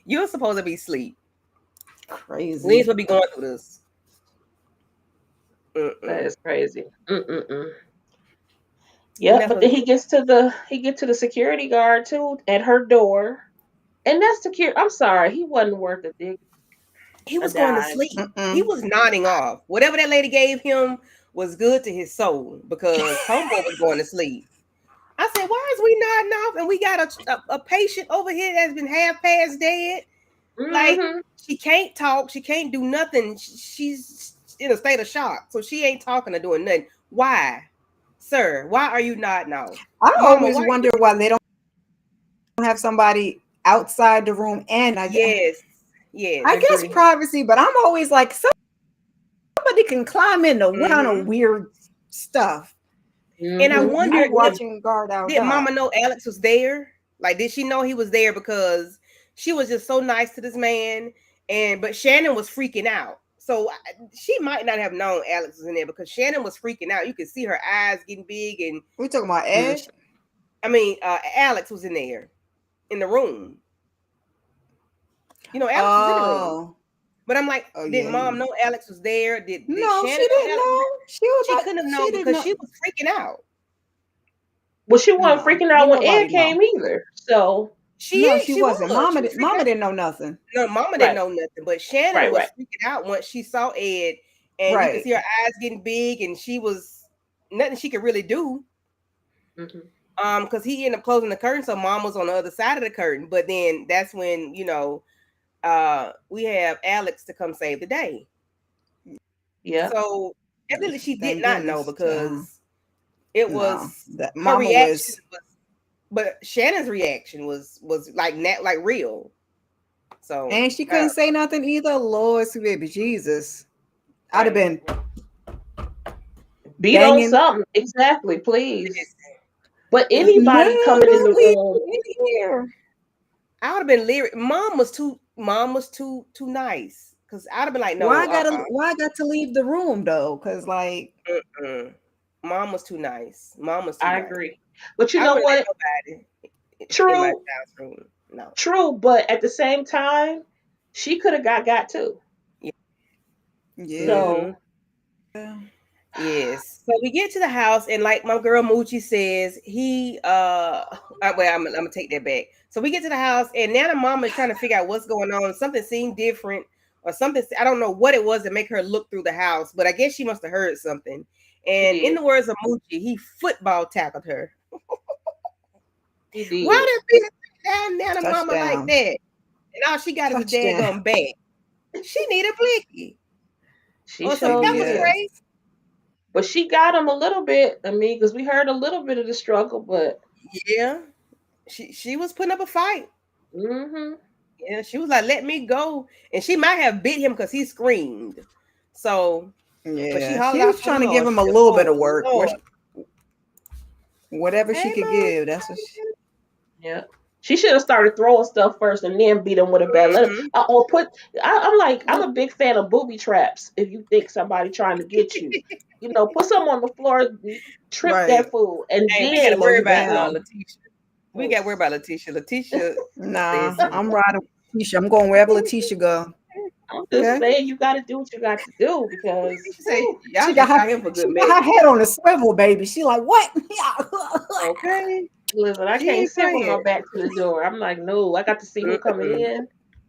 You're supposed to be asleep. We ain't Crazy. supposed to be going through this. that Mm-mm. is crazy. Mm-mm-mm. We're Yep, not but supposed then to be. he get to the security guard too at her door. And that's secure. I'm sorry, he wasn't worth He a was going to dime. sleep. He Mm-mm. was nodding off. Whatever that lady gave him was good to his soul because homeboy was going to sleep. I said, why is we nodding off and we got a patient over here that's been half past dead? Like, Hmm. she can't talk, she can't do nothing. She's in a state of shock, so she ain't talking or doing nothing. Why, sir? Why are you nodding off, I Mama? always Why? wonder why they don't have somebody outside the room, and Yes, yes, I guess agree. privacy, but I'm always like, somebody can climb into what kind of Hmm. weird stuff. And I Hmm. You wondered, watching guard did outside. Mama know Alex was there? Like, did she know he was there because she was just so nice to this man? But Shannon was freaking out. So she might not have known Alex was in there because Shannon was freaking out. You could see her eyes getting big, and We talking about Ed? Alex was in there in the room. Alex was in the room. Oh, But I'm like, oh did yeah. Mom know Alex was there? Did No, Shannon she know didn't Alex was know. there? She was She not. couldn't have She known did because not. she was freaking out. Well, she wasn't No, freaking out didn't when nobody Ed know. came either. So No, she She wasn't. was. She was freaking Mama out. didn't know nothing. No, Mama didn't right, know nothing, but Shannon right, was right. freaking out once she saw Ed, and you could Right. see her eyes getting big, and she was nothing she could really do. Hmm. Because he ended up closing the curtain, so Mom was on the other side of the curtain. But then that's when we have Alex to come save the day. Yep. So evidently she did Thank not know goodness. because it No, was that her Mama reaction was. was, but Shannon's reaction was like real. So And she I couldn't say nothing either. Lord, sweet baby Jesus. I'd have right. been Beat on banging. something. Exactly, please. Listen, But No, anybody coming in don't the leave room, me in here. I would have been lyric. Mom was too nice. Cause I'd have been like, Why no, I gotta? Why I got to leave the room though? Cause like, uh-uh. Mom was too nice. Mom was too I nice. agree. But you I know wouldn't what? let nobody in my True, child's room. No. true. But at the same time, she could have got too. Yeah. Yeah. So Yes. So we get to the house, and like my girl Moochie says, well, I'm gonna take that back. So we get to the house, and Nana Mama is trying to figure out what's going on. Something seemed different, or something. I don't know what it was to make her look through the house, but I guess she must have heard something. he And in did. the words of Moochie, he football tackled her. He Why did. did bitch down Nana Mama like Touchdown. that? And all she got is a Touchdown. daggone bag. She need a blicky She or some sure pepper did. spray. Yes. But she got him a little bit. I mean, because we heard a little bit of the struggle, but Yeah, she was putting up a fight. mm-hmm. Yeah, she was like, "Let me go," and she might have bit him because he screamed. So, but she Yeah. hollered She out was for the trying to give Lord. him She a said, little bit "Oh of work. Lord, Whatever she hey could mom." give. That's what she, Yeah. She should have started throwing stuff first and then beat him with a bat. Let him, Mhm. or put. I'm like, I'm a big fan of booby traps. If you think somebody trying to get you, put something on the floor, trip right. that fool, and Hey, we got to then, worry Slow about down. Letitia. We got to worry about Letitia. Letitia, Nah, listen. I'm riding with Letitia. I'm going wherever Letitia go. I'm just Okay. saying, you got to do what you got to do because Letitia say, She "Y'all got just her caught him for she good got her measure." head on a swivel, baby. She like, what? Okay, listen, I she can't ain't sit with my playing. back to the door. I'm like, no, I got to see who coming Mm-mm. in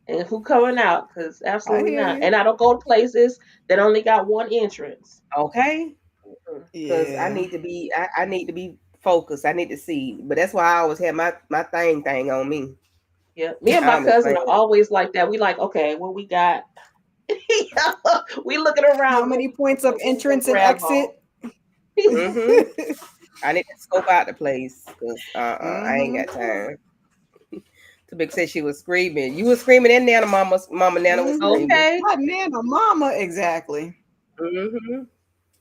and who coming out because I absolutely hear not. you. And I don't go to places that only got one entrance. Okay, because Yeah. I need to be focused. I need to see. But that's why I always have my thing on me. Yeah, me and I my almost cousin think. are always like that. We like, okay, what we got? We looking How around, many points of what we gonna entrance and grab on? exit? Mm-hmm. I need to scope out the place because I ain't hmm got time. To Big said she was screaming. You were screaming, and Nana Mama Nana was screaming. Okay, Not Nana, mama, exactly. Hmm. For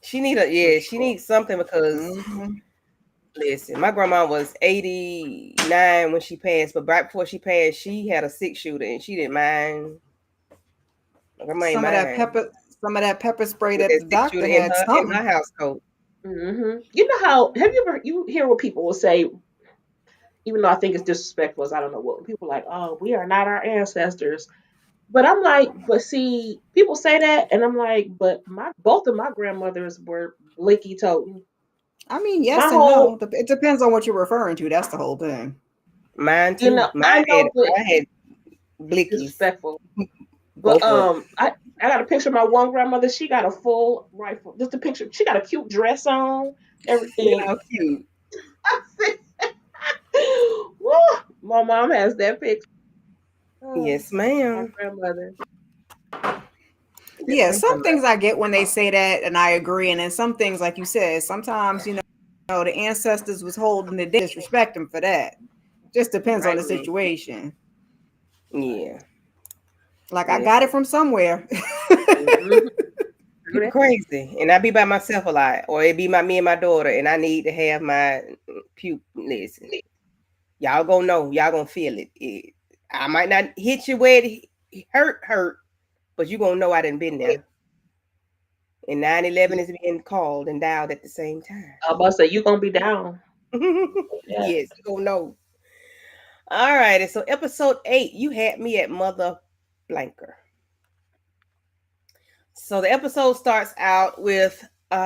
She sure. needs something because hmm listen, my grandma was 89 when she passed, but right before she passed, she had a 6 shooter and she didn't mind. My grandma ain't Some of that mind pepper, some of that pepper spray with that that the six doctor shooter had in something. her household. You know how? Have you ever you hear what people will say? Even though I think it's disrespectful, as I don't know what people are like. Oh, we are not our ancestors. But I'm like, but see, people say that, and I'm like, but my both of my grandmothers were blicky toting. I mean, My yes and whole, no. It depends on what you're referring to. That's the whole thing. Mine too. I know, but I had blickies, disrespectful. But both of them. I got a picture of my one grandmother. She got a full rifle. Just a picture. She got a cute dress on, everything. How cute. I said, woo, my mom has that picture. Oh, Yes, my ma'am. grandmother. Yes, Yeah, some ma'am. things I get when they say that, and I agree. And then some things, like you said, sometimes the ancestors was holding the disrespect them for that. Just depends on Right. the situation. Yeah. Like I got it Listen. from somewhere. Mm-hmm. People crazy, and I be by myself a lot, or it be me and my daughter, and I need to have my puke. Listen, y'all gonna know, y'all gonna feel it. I might not hit you where it hurt, but you gonna know I didn't been there. And 9/11 is being called and dialed at the same time. I was about to say you gonna be down. Yeah. Yes, you gonna know. All right, and so episode 8, you had me at Mother Blanker. So the episode starts out with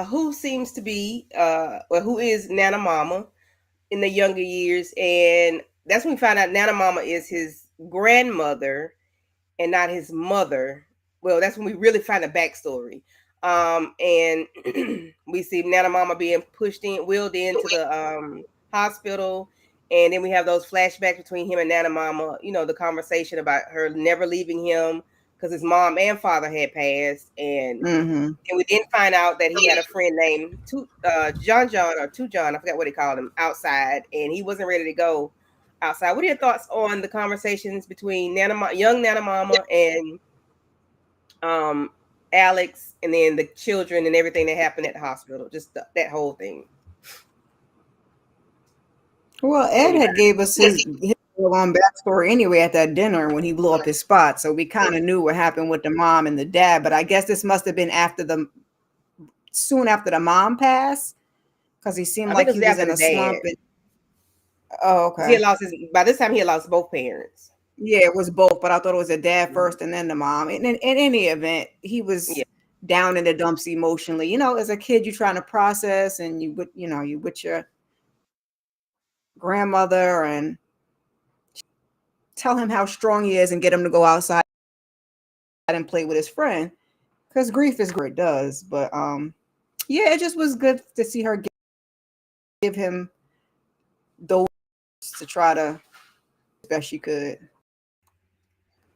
who seems to be who is Nana Mama in the younger years, and that's when we find out Nana Mama is his grandmother and not his mother. Well, that's when we really find the backstory. And we see Nana Mama being wheeled into the hospital, and then we have those flashbacks between him and Nana Mama. You know, the conversation about her never leaving him because his mom and father had passed, hmm and we then find out that he had a friend named John or Two John, I forgot what he called him, outside, and he wasn't ready to go outside. What are your thoughts on the conversations between young Nana Mama and um, Alex, and then the children and everything that happened at the hospital? Just that whole thing. Well, Ed Anybody? had gave us his on backstory anyway at that dinner when he blew up his spot, so we kind of knew what happened with the mom and the dad. But I guess this must have been soon after the mom passed, because he seemed I think like it he was was after in the a slump. dad. Oh, 'Cause he okay. had lost by this time he had lost both parents. Yeah, it was both, but I thought it was a dad first and then the mom. And in any event, he Yeah. was down in the dumps emotionally. As a kid, you're trying to process, and you with your grandmother and tell him how strong he is and get him to go outside and play with his friend. Because grief is great, it does. But yeah, it just was good to see her give him those to try to best she could.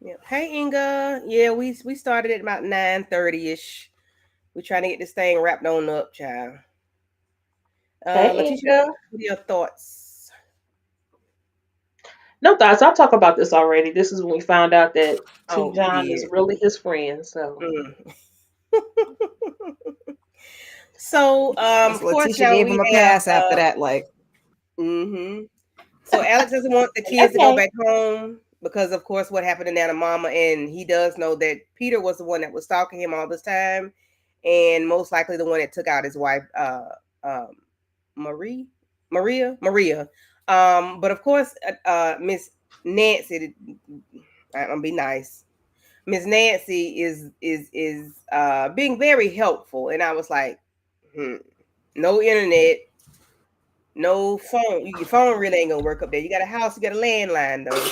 Yeah. Hey Inga. Yeah, we started at about 9:30ish. We're trying to get this thing wrapped on up, child. Hey, Letitia, Inga. what are your thoughts? No thoughts. I'll talk about this already. This is when we found out that T. Oh, you John is did. really his friend. So Mm. So, So of course, Letitia now gave we him a have. pass after that. Like, Mm-hmm. So Alex doesn't want the like, kids to go okay. back home because, of course, what happened to Nana Mama, and he does know that Peter was the one that was stalking him all this time, and most likely the one that took out his wife, um, Maria. But of course, Miss Nancy, I'm gonna be nice. Miss Nancy is being very helpful, and I was like, no internet, no phone. Your phone really ain't gonna work up there. You got a house, you got a landline though,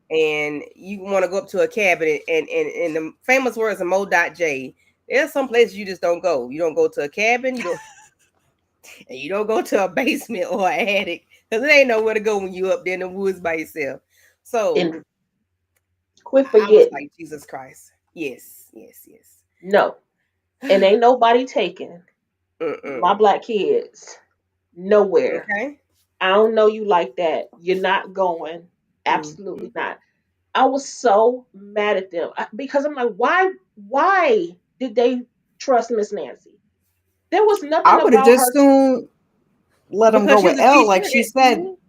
and you want to go up to a cabin, and the famous words of Mo.J. There's some places you just don't go. You don't go to a cabin. You don't, and you don't go to a basement or an attic because it ain't nowhere to go when you up there in the woods by yourself. So And quit I was forgetting. like, Jesus Christ, yes, yes, yes. No. And ain't nobody taking my Mm-mm. black kids nowhere. Okay. I don't know you like that. You're not going. Mm-hmm. Absolutely not. I was so mad at them because I'm like, why did they trust Miss Nancy? There was I nothing would have about just her. soon let him Because go she with was a L, teacher like she at said. school.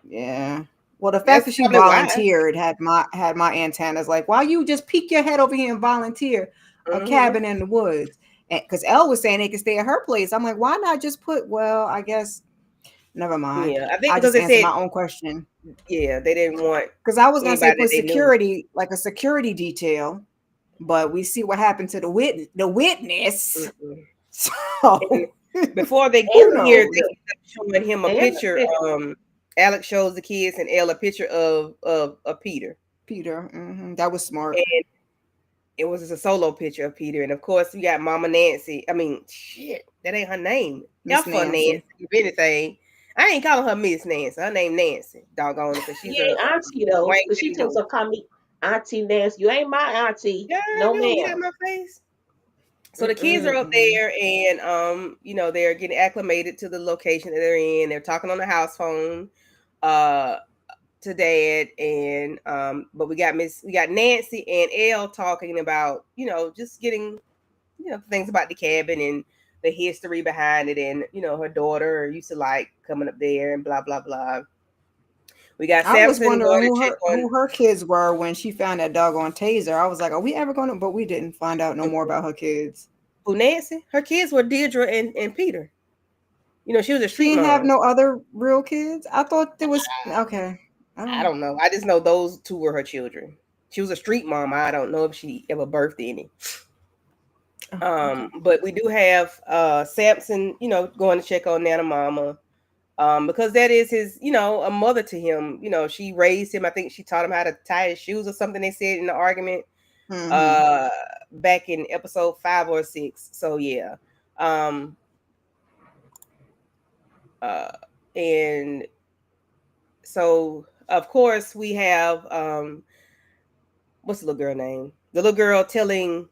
Yeah. Well, the fact That's that she probably why. volunteered had my antennas like, why you just peek your head over here and volunteer a Mm-hmm. cabin in the woods? And because Elle was saying they could stay at her place, I'm like, why not just put? Well, I guess never mind. Yeah, I think I because just they answered said, my own question yeah, they didn't want because I was gonna say anybody that put they knew. security, like a security detail, but we see what happened to the witness. Mm-mm. And So before they get And who the here, they knows? victim. end up showing him a And the picture. victim. Alex shows the kids and Elle a picture of Peter, Peter, that was smart. and it was just a solo picture of Peter. And of course, you got Mama Nancy. I mean, shit, that ain't her name. Miss F for Nancy, Nancy. if anything. I ain't calling her Miss Nancy. Her name Nancy. Doggone it, because She she's a ain't auntie though, Wayne because she Ding tells her call me Auntie Nancy. You ain't my auntie. Girl, No you don't get out ma'am. my face. So the kids are up Mm-mm. there, and they're getting acclimated to the location that they're in. They're talking on the house phone uh to dad, and but we got Nancy and Elle talking about, just getting, things about the cabin and the history behind it, and her daughter used to like coming up there and blah blah blah. We got I was Samson wondering going to check on who her kids were when she found that doggone taser. I was like, are we ever going to? But we didn't find out no more about her kids. who Nancy. Her kids were Deirdre and Peter. She was a She street didn't have mom. no other real kids. I thought there was okay. I I don't. don't know. I just know those two were her children. She was a street mom. I don't know if she ever birthed any. Oh, okay. But we do have Samson, going to check on Nana Mama. Because that is his, a mother to him. She raised him. I think she taught him how to tie his shoes or something, they said in the argument Mm-hmm. uh back in episode 5 or 6. So yeah. Um uh and so of course we have what's the little girl name? The little girl telling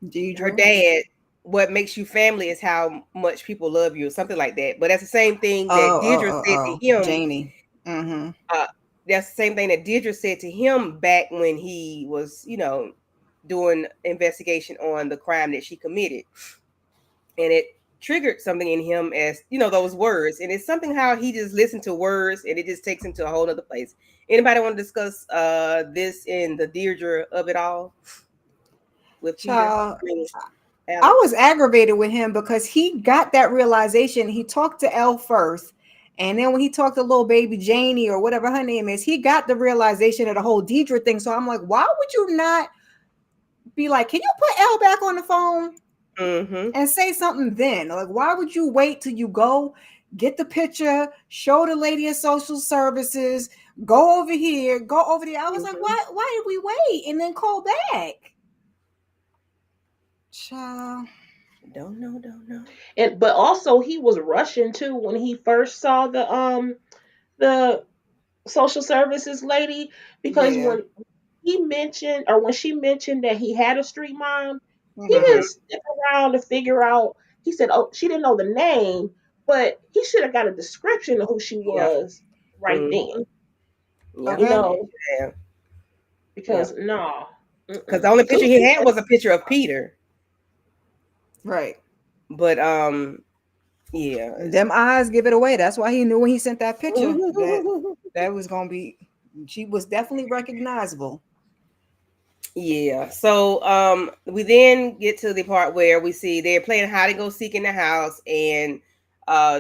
her Deidre. dad, what makes you family is how much people love you, or something like that. But that's the same thing that Oh, oh, Deirdre oh, said to oh. him. Janie. Mm-hmm. Uh, that's the same thing that Deirdre said to him back when he was, doing investigation on the crime that she committed. And it triggered something in him, as, those words. And it's something how he just listened to words and it just takes him to a whole other place. Anybody want to discuss this in the Deirdre of it all with Peter? Child, I mean, I Alex. was aggravated with him because he got that realization. He talked to Elle first. And then when he talked to little baby Janie or whatever her name is, he got the realization of the whole Deidre thing. So I'm like, why would you not be like, can you put L back on the phone Mm-hmm. and say something then? Like, why would you wait till you go get the picture, show the lady at social services, go over here, go over there? I was like, Mm-hmm. why did we wait and then call back? Child. Don't know. But also he was rushing too when he first saw the social services lady, because Yeah. when he mentioned, or when she mentioned that he had a street mom, he Mm-hmm. didn't stick around to figure out. He said, "Oh, she didn't know the name, but he should have got a description of who she Yeah. was right Mm-hmm. then." Yep. You Okay. know, Yeah. because Yep. no, Because the only picture two he people. had was a picture of Peter. Right. But yeah. Them eyes give it away. That's why he knew when he sent that picture that Mhm. that was gonna be. She was definitely recognizable. Yeah. So we then get to the part where we see they're playing hide and go seek in the house, and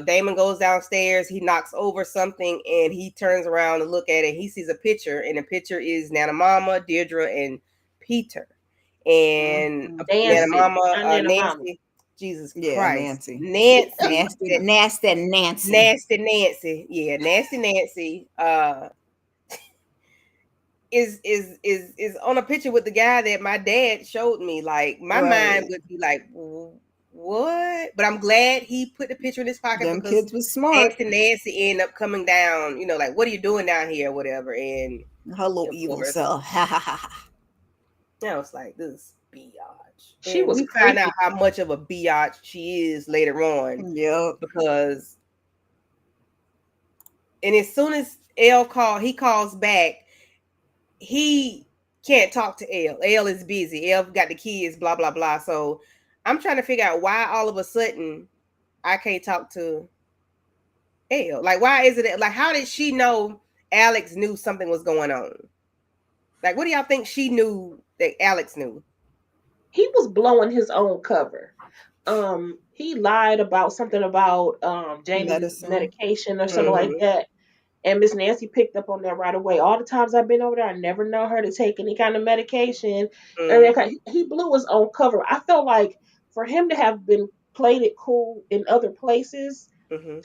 Damon goes downstairs, he knocks over something, and he turns around and look at it. He sees a picture, and the picture is Nana Mama, Deirdre, and Peter. And Mhm. Nana Nancy, Mama, not Nana Mama. Nancy, Jesus Yeah, Christ. Nancy. Nancy, Nasty, nasty Nancy. nasty Nancy. Yeah, nasty Nancy. Is on a picture with the guy that my dad showed me. Like my mind Right. would be like, what? But I'm glad he put the picture in his pocket, Them because kids was smart. Nasty Nancy ended up coming down. Like, what are you doing down here, or whatever. And Her little of evil course, self. Ha ha ha ha. I was like, this biatch. She And was we find out creepy. how much of a biatch she is later on, Yep. because and as soon as he calls back, he can't talk to L. L is busy. L got the kids, blah blah blah. So I'm trying to figure out why all of a sudden I can't talk to L. Like, why is it like, how did she know Alex knew something was going on? Like, what do y'all think she knew that Alex knew? He was blowing his own cover. He lied about something about Jamie's Medicine. medication or something like Mm-hmm. that. And Miss Nancy picked up on that right away. All the times I've been over there, I never know her to take any kind of medication. And Mm-hmm. he blew his own cover. I felt like for him to have been played it cool in other places, Mm-hmm.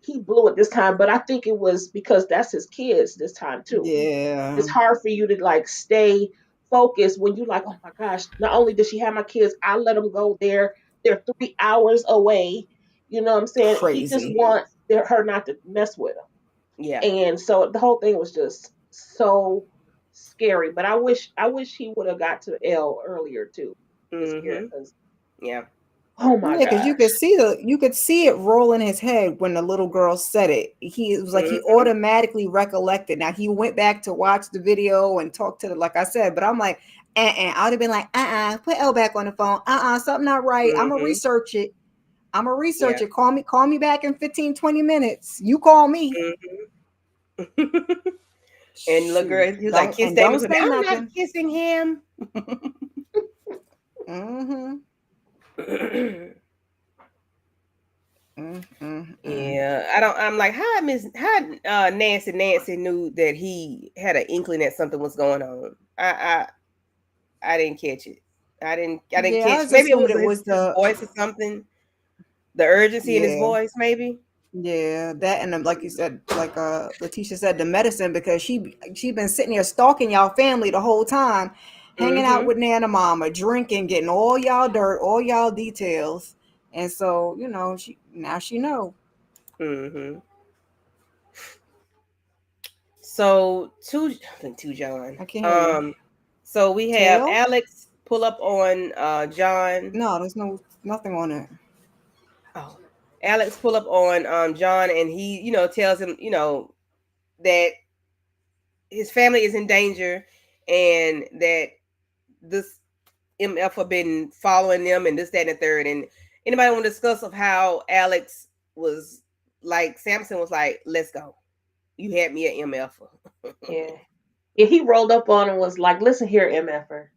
he blew it this time. But I think it was because that's his kids this time too. It's Yeah. hard for you to like stay focused when you like, oh my gosh, not only does she have my kids, I let them go there. They're 3 hours away. You know what I'm saying? He just Crazy. wants her not to mess with him. Yeah. And so the whole thing was just so scary. But I wish he would have got to L earlier too. This scared Mm-hmm. because Yeah. oh my Yeah, because gosh. you could see it roll in his head when the little girl said it. It was like he Mm-hmm. automatically recollected. Now he went back to watch the video and talk to the, like I said, but I'm like, I would have been like, put L back on the phone. Something not right. I'm gonna Mm-hmm. research it. I'm gonna research Yeah. it. Call me back in 15, 20 minutes. You call me. Mm-hmm. And little Shoot. girl, he was like, kiss Damon Don't for me. say I'm not nothing. kissing him. Mm-hmm. Mm-hmm. Yeah, I'm like, how Nancy knew that he had an inkling that something was going on. I didn't catch it. I didn't Yeah, I catch, was maybe it assuming was it was his the voice or something. The urgency in his yeah. voice, maybe. Yeah, that and like you said, like Letitia said, the medicine, because she been sitting there stalking y'all family the whole time, hanging out Mm-hmm. with Nana Mama, drinking, getting all y'all dirt, all y'all details, and so she know. Mm-hmm. So to John. I can hear you. So we have Tail? Alex pull up on John. No, there's nothing on it. Oh, Alex pull up on John, and he, tells him, that his family is in danger, and that this MF have been following them, and this, that, and the third. And anybody want to discuss of how Alex was like, Samson was like, let's go. You had me at MF. Yeah. Yeah, he rolled up on and was like, listen here, MFer.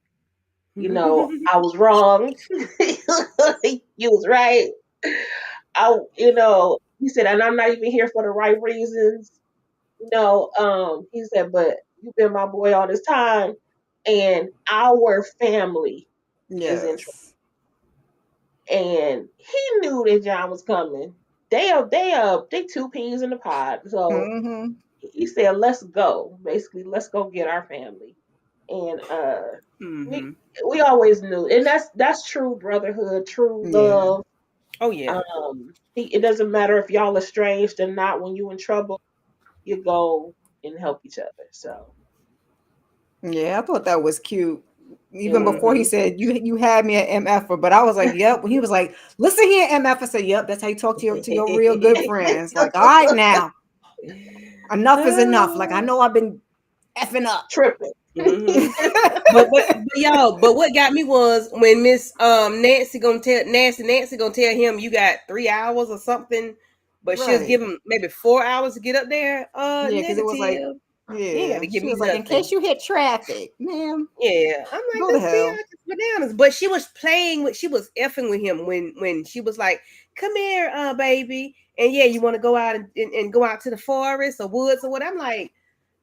I was wrong. You was right. He said, and I'm not even here for the right reasons. He said, but you've been my boy all this time. and our family is in trouble. Yes. And he knew that John was coming. They two peas in the pod. So Mm-hmm. he said, "Let's go." Basically, let's go get our family. And we Mm-hmm. we always knew, and that's true brotherhood, true Yeah. love. Oh yeah. It doesn't matter if y'all estranged or not. When you in trouble, you go and help each other. So Yeah, I thought that was cute. Even before he Mm-hmm. said you had me at MF, but I was like, yep. When he was like, listen here, MF, I said, yep, that's how you talk to your real good friends. Like, all right now, enough is enough. Like, I know I've been effing up. tripping. Mm-hmm. But y'all, but what got me was when Miss Nancy gonna tell him you got 3 hours or something, but she'll Right. give him maybe 4 hours to get up there. Yeah, because it was like, Negative. You ain't got yeah. to give She me was like, in case nothing. you hit traffic, ma'am, Yeah, I'm like, go to this hell. bitch is bananas. But she was playing with, she was effing with him when she was like, "Come here, baby," and yeah, you want to go out and go out to the forest or woods or what? I'm like,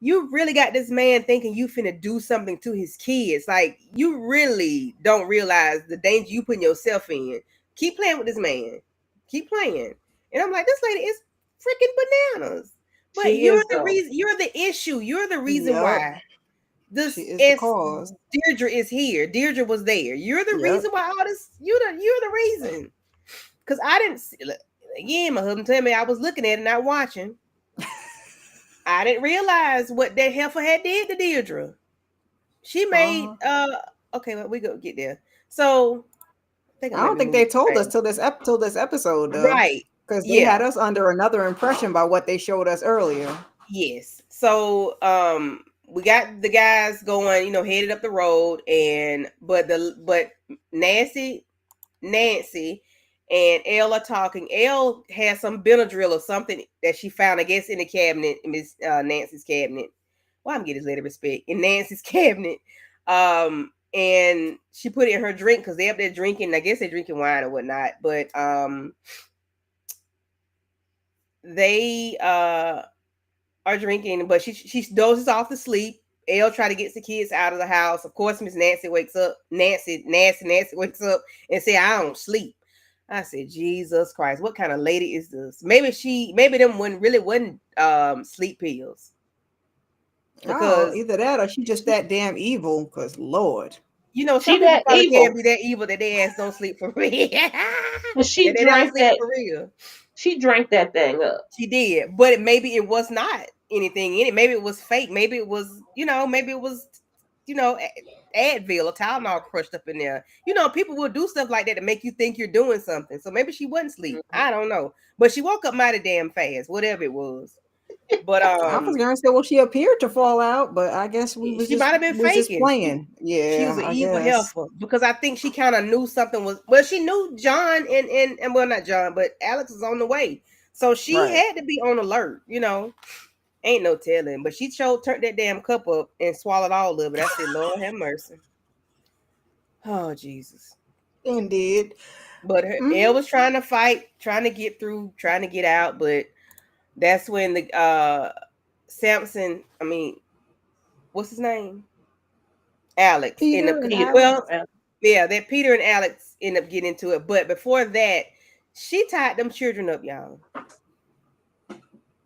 you really got this man thinking you finna do something to his kids. Like, you really don't realize the danger you putting yourself in. Keep playing with this man. Keep playing. And I'm like, this lady is freaking bananas. But She you're is the though. reason. You're the issue. You're the reason Yep. why She this is the is cause. Deirdre is here. Deirdre was there. You're the Yep. reason why all this. You're the reason. Because I didn't see. Look, again, my husband told me I was looking at it, not watching. I didn't realize what that heifer had did to Deirdre. She made. Uh-huh. Okay, well, we go get there. So I think I I'm don't maybe think moving they told us fast. till this episode though, Right. because they Yeah. had us under another impression by what they showed us earlier. Yes. So we got the guys going, headed up the road, and but Nancy and Elle are talking. Elle has some Benadryl or something that she found, I guess, in the cabinet, in Miss Nancy's cabinet. Well, I'm getting his letter of respect in Nancy's cabinet. And she put it in her drink because they're up there drinking. I guess they're drinking wine or whatnot. But they are drinking, but she dozes off to sleep. Elle try to get the kids out of the house. Of course, Miss Nancy wakes up. Nancy wakes up and say, "I don't sleep." I said, "Jesus Christ, what kind of lady is this?" Maybe them wasn't sleep pills, Oh, because either that or she just that damn evil. Cause Lord, She some people that probably can't evil, be that evil that their ass don't sleep for real. that but she they don't drank sleep that. for real. She drank that thing up. She did, but maybe it was not anything in it. Maybe it was fake. Maybe it was, maybe it was, Advil or Tylenol crushed up in there. People will do stuff like that to make you think you're doing something. So maybe she wasn't asleep. Mhm. I don't know, but she woke up mighty damn fast, whatever it was. But I was gonna say, well, she appeared to fall out, but I guess she might have been was just faking. playing. She was Yeah, an I evil guess. heifer, because I think she kind of knew something was. Well, she knew John and well, not John, but Alex was on the way, so she Right. had to be on alert. Ain't no telling. But she turned that damn cup up and swallowed all of it. I said, Lord have mercy. Oh, Jesus. Indeed. But Elle Mhm. was trying to fight, trying to get through, trying to get out. But that's when the Samson, I mean, what's his name? Alex end up Peter and getting, Peter. well, yeah, that Peter and Alex end up getting into it. But before that, she tied them children up, y'all.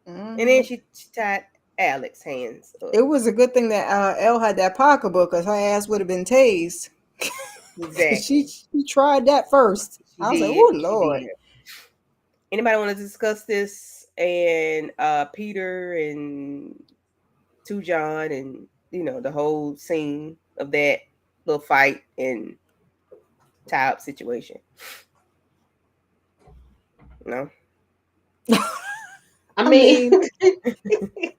And then Mhm. she tied Alex's hands up. It was a good thing that Elle had that pocketbook, because her ass would have been tased. Exactly. She tried that first. She I was like, oh did. She Lord. did. Anybody want to discuss this? And Peter and Two John, and the whole scene of that little fight and tie up situation. No. I I mean, mean,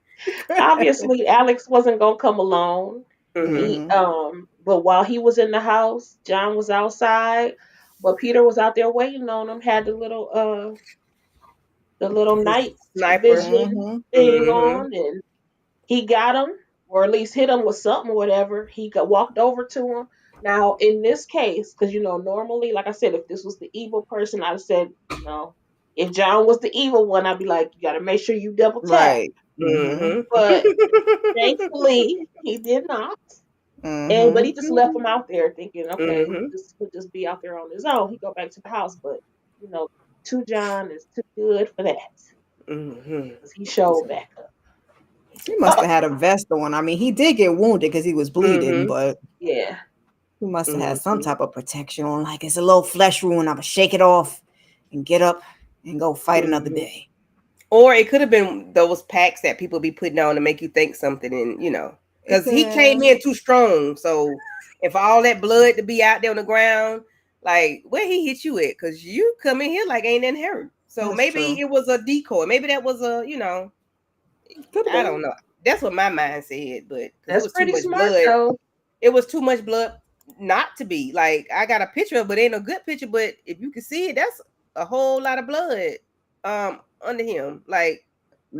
obviously Alex wasn't gonna come alone. Mm-hmm. He mhm. but while he was in the house, John was outside, but Peter was out there waiting on him, had the little His night sniper. vision Mhm. thing Mm-hmm. on, and he got him, or at least hit him with something or whatever. He got walked over to him. Now, in this case, because normally, like I said, if this was the evil person, I'd have said, if John was the evil one, I'd be like, you got to make sure you double tap. Right. Mhm. Mm-hmm. But thankfully, he did not. And but Mm-hmm. he just left him out there thinking, okay, Mm-hmm. he'll just be out there on his own. He go back to the house, but you know, Two John is too good for that Mm-hmm. because he showed back He must up. have had a vest on. I mean, he did get wounded because he was bleeding, Mm-hmm. but Yeah, he must have had some Mm-hmm. type of protection on. Like it's a little flesh wound. I'm gonna shake it off and get up and go fight another Mm-hmm. day. Or it could have been those packs that people be putting on to make you think something, and It because could he came have. in too strong. So if all that blood to be out there on the ground, like where he hit you at? Because you come in here like ain't nothing hurt. So That's maybe true. it was a decoy. Maybe that was Could have I been. don't know. That's what my mind said, but because it that's was too pretty much smart blood, though. it was too much blood not to be. Like I got a picture of it, ain't a good picture, but if you can see it, that's a whole lot of blood under him. Like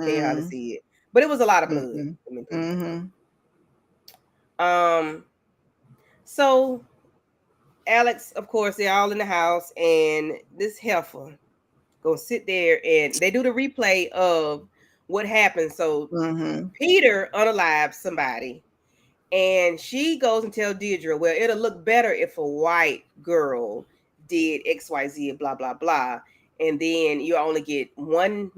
can't hardly Mm, see it, but it was a lot of blood. mm-mm, Let me tell you. mm-hmm. So Alex, of course, they're all in the house, and this heifer gonna sit there, and they do the replay of what happened. So Mm-hmm. Peter unalives somebody, and she goes and tells Deirdre, well, it'll look better if a white girl did XYZ, blah, blah, blah. And then you only get 1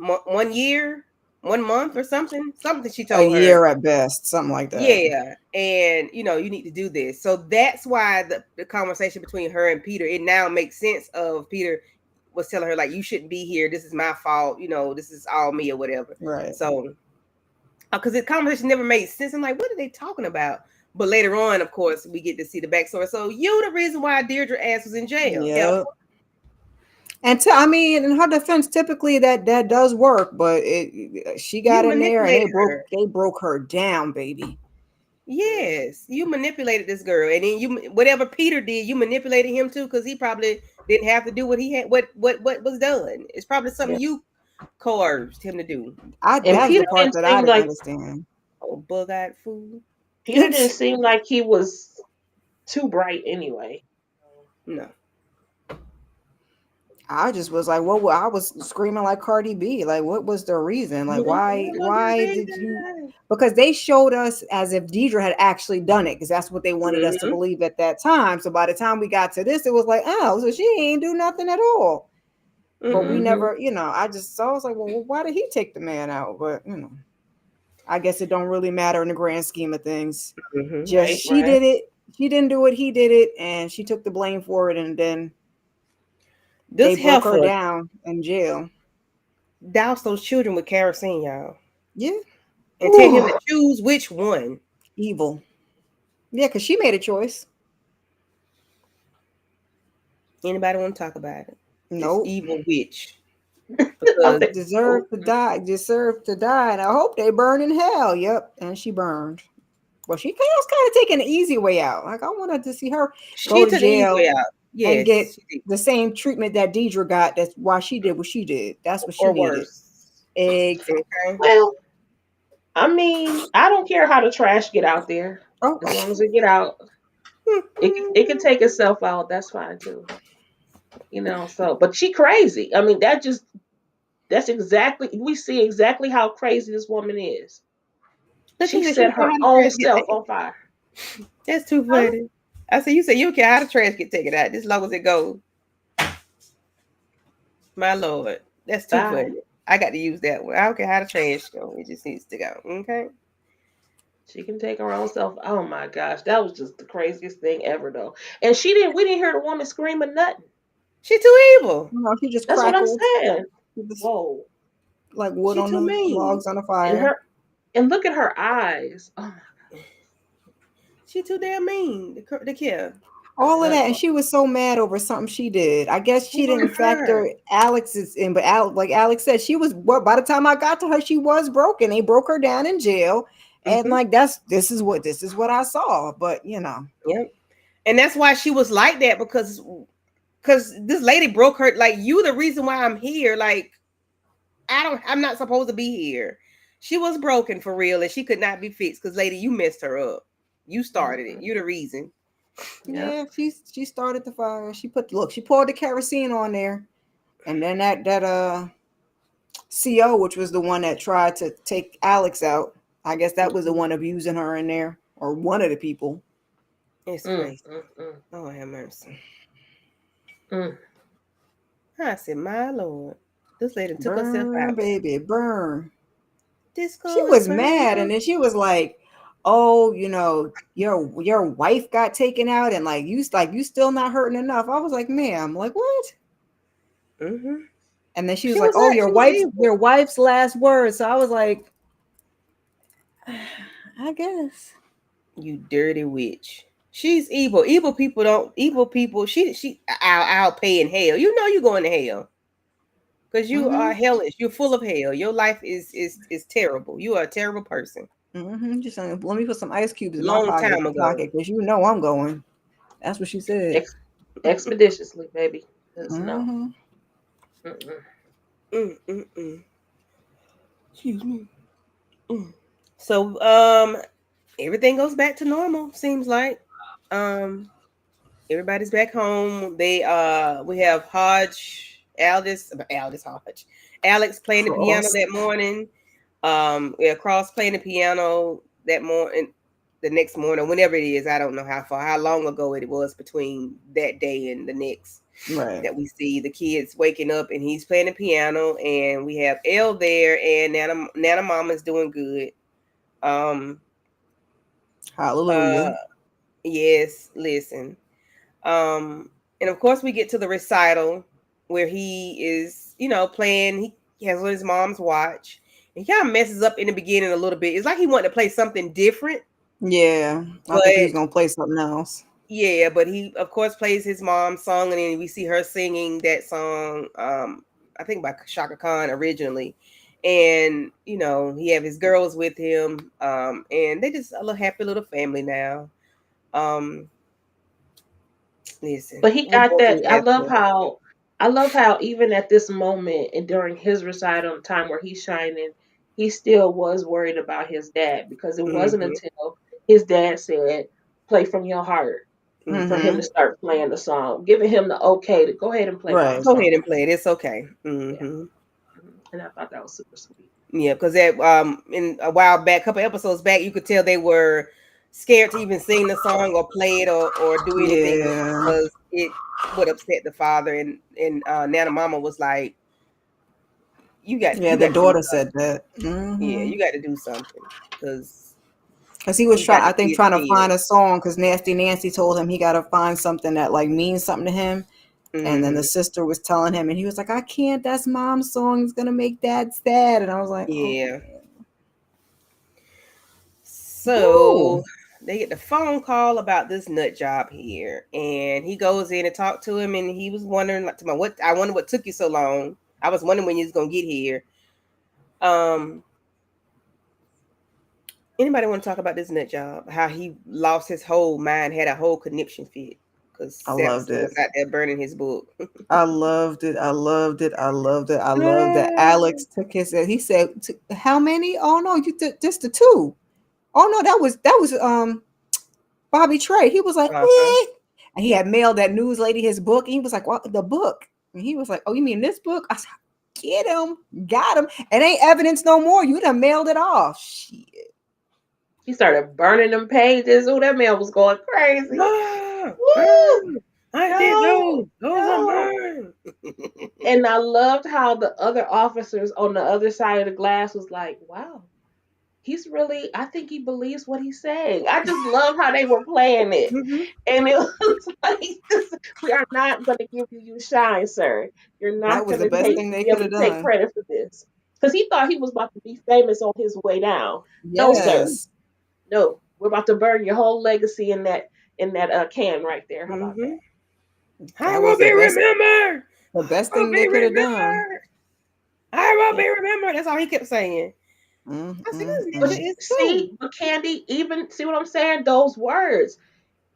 year, 1 month or something. Something she A told her. year at best, something like that. Yeah. And you need to do this. So that's why the conversation between her and Peter, it now makes sense of Peter was telling her, like, you shouldn't be here. This is my fault. This is all me or whatever. Right. So because the conversation never made sense. I'm like, what are they talking about? But later on, of course, we get to see the backstory. So you the reason why Deirdre ass was in jail. Yep. And I mean, in her defense, typically that does work, but she got You in there and manipulated her. they broke her down, baby. Yes, you manipulated this girl, and then you whatever Peter did, you manipulated him too, because he probably didn't have to do what he had. What was done? It's probably Yeah, something you coerced him to do. and That's the Peter part didn't that I seem didn't like understand. Oh, bug-eyed fool. Peter didn't seem like he was too bright anyway. No. I just was like, what? I was screaming like Cardi B. Like, what was the reason? Like, why did you? Because they showed us as if Deidre had actually done it, because that's what they wanted us to Mm-hmm. believe at that time. So by the time we got to this, it was like, oh, so she ain't do nothing at all. But we Mm-hmm. never, so I was like, well, why did he take the man out? But I guess it don't really matter in the grand scheme of things. Mm-hmm. Just Right, she right. did it. She didn't do it. He did it, and she took the blame for it. And then they This broke her heifer down in jail. doused those children with kerosene, y'all, Yeah. and tell him Whew. to choose which one. Evil. Yeah, because she made a choice. Anybody want to talk about it? This Nope. evil witch. I Because think, oh, Deserved to die. Deserved to die. And I hope they burn in hell. Yep. And she burned. Well, she was kind of taking the easy way out. Like, I wanted to see her go she to took the easy way jail out. and get Yes, she did. the same treatment that Deidre got. That's why she did what she did. That's what she Or needed. worse. Exactly. Okay. well, I mean, I don't care how the trash get out there. Oh, As long as it get out, it can take itself out. That's fine too. So but she crazy. I mean, that's exactly we see exactly how crazy this woman is. Look She at she set don't care her how the own trash get self taken. on fire. That's too Huh? funny. I said, you say you don't care how the trash get taken out, as long as it goes. My lord, that's too Bye. funny. I got to use that one. I don't care how the trash go. It just needs to go. Okay. She can take her own self. Oh my gosh, that was just the craziest thing ever though. And she didn't we didn't hear the woman screaming nothing. She too evil. no, she just That's what I'm crackled. saying. She just Whoa. like wood She on too the mean. logs on the And fire. her and look at her eyes. Oh, She too damn mean. The kid. All of my that, and God. she was so mad over something she did. I guess she Who didn't hurt her? factor Alex's in, but like Alex said, she was. Well, by the time I got to her, she was broken. They broke her down in jail, and Mm-hmm. like this is what I saw. But Yep. And that's why she was like that, because this lady broke her. Like, you the reason why I'm here. Like, I'm not supposed to be here. She was broken for real, and she could not be fixed, because lady, you messed her up. You started it. Mhm. You the reason. Yep. yeah, she started the fire. She poured the kerosene on there, and then that CO, which was the one that tried to take Alex out. I guess that was the one abusing her in there, or one of the people. It's Mm, crazy. mm, mm, Oh, have mercy. mm. I said, my Lord, this lady took herself Burn, out. baby, burn. She Disco was Inferno. mad, and then she was like, "Oh, your wife got taken out, and like you still not hurting enough." I was like, "Ma'am, like what?" Mm-hmm. And then she was She like, was "Oh, that. your She was wife's evil. your wife's last words." So I was like, I guess. You dirty witch. She's evil. Evil people don't. Evil people. She. I'll pay in hell. You know you going to hell because you are Mm-hmm. hellish. You're full of hell. Your life is terrible. You are a terrible person. Mm-hmm. Just saying, let me put some ice cubes in my Long pocket time ago. pocket because you know I'm going. That's what she said. Ex- Expeditiously, baby. Just no. Mm-hmm. Mm-mm. Mm. Excuse me. Mm. So everything goes back to normal. Seems like um everybody's back home. They we have Aldous Hodge, Alex playing the piano Cross. that morning. Yeah, Cross playing the piano that morning. The next morning, whenever it is, I don't know how long ago it was between that day and the next Right. that we see the kids waking up and he's playing the piano, and we have Elle there, and Nana Mama's doing good. Um, uh, Hallelujah. yes, listen. And of course, we get to the recital where he is, playing. He has his mom's watch. He kind of messes up in the beginning a little bit. It's like he wanted to play something different, Yeah. I but think he was gonna play something else. yeah, but he of course plays his mom's song, and then we see her singing that song. I think by Shaka Khan originally, and he have his girls with him, and they just a little happy little family now. Um, Listen, But he what got more can that. you ask for? I love how even at this moment and during his recital time where he's shining, he still was worried about his dad because it wasn't Mm-hmm. until his dad said, "Play from your heart," for Mm-hmm. him to Mm-hmm. start playing the song, giving him the okay to go ahead and play my Right. Go song. ahead and play it. It's okay. Yeah. Mm-hmm. And I thought that was super sweet. Yeah, because that in a while back, a couple episodes back, you could tell they were scared to even sing the song or play it or do anything with it Yeah. because it would upset the father. And Nana Mama was like, "You got Yeah, you the got to do daughter said something. that. Yeah, Mm-hmm. you got to do something because Cause he was he got trying, the I think, kids trying to scared." find a song. Cause Nasty Nancy told him he got to find something that like means something to him. And then the Mm-hmm. sister was telling him, and he was like, "I can't. That's mom's song. It's gonna make dad sad." And I was like, "Oh Yeah. man." Ooh. So they get the phone call about this nut job here, and he goes in and talk to him, and he was wondering like, to my what I wonder what took you so long. I was wondering when you was gonna get here. Um, Anybody want to talk about this nut job? How he lost his whole mind, had a whole conniption fit because I loved Samson it. was out there burning his book. I loved it. I loved it. I loved it. I loved that Uh Alex took his. He said, "How many? Oh no, you took just the two. Oh no, that was Bobby Trey." He was like, huh. "What?" And he had mailed that news lady his book. And he was like, "What the book?" And he was like, "Oh, you mean this book?" I said, "Get him, got him. It ain't evidence no more. You done mailed it off." Shit. He started burning them pages. Oh, that man was going crazy. Ah, Woo! burn! I did No, those. Those are no. burn. And I loved how the other officers on the other side of the glass was like, wow, he's really, I think he believes what he's saying. I just love how they were playing it. Mhm. And it was like, we are not going to give you shine, sir. You're That not was going the to best take thing they be could able have to take done. credit for this. Because he thought he was about to be famous on his way down. No, sir. Yes. No. We're about to burn your whole legacy in that can right there. How about Mhm. that? I That will was be remembered. the best I will thing be they could have done. remembered. I will be remembered. That's all he kept saying. Mm, I said, mm, this But ninja mm. is see, cool. but Candy, even see what I'm saying? Those words.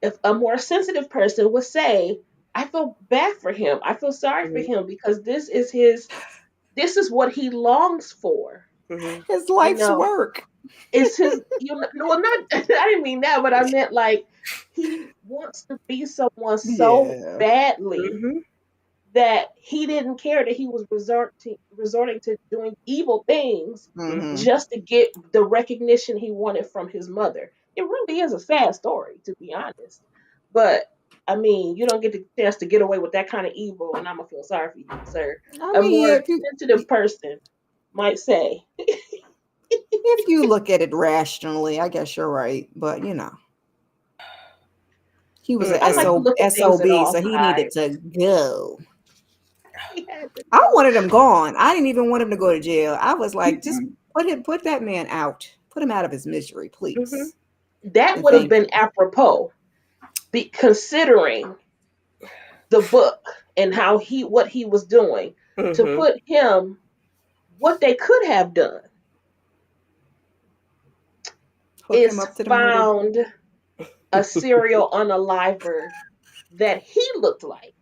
If a more sensitive person would say, I feel bad for him. I feel sorry for Mhm. him because this is what he longs for. Mhm. His You life's know, work. is his well not I didn't mean that, but I meant like he wants to be someone so Yeah. badly Mhm. that he didn't care that he was resorting to doing evil things Mm-hmm. Mhm. just to get the recognition he wanted from his mother. It really is a sad story, to be honest. But I mean, you don't get the chance to get away with that kind of evil, and I'm gonna feel sorry for you, sir. I A mean, more sensitive person might say, if you look at it rationally, I guess you're right. But he was I a like to look at things SOB, in all so he needed sides. to go. He had to I go. wanted him gone. I didn't even want him to go to jail. I was like, just Mhm. put that man out. Put him out of his misery, Mhm. please. That And would have thank been you. apropos, considering the book and what he was doing to Mhm. put him what they could have done Hook him is up to the murder. found a serial unaliver that he looked like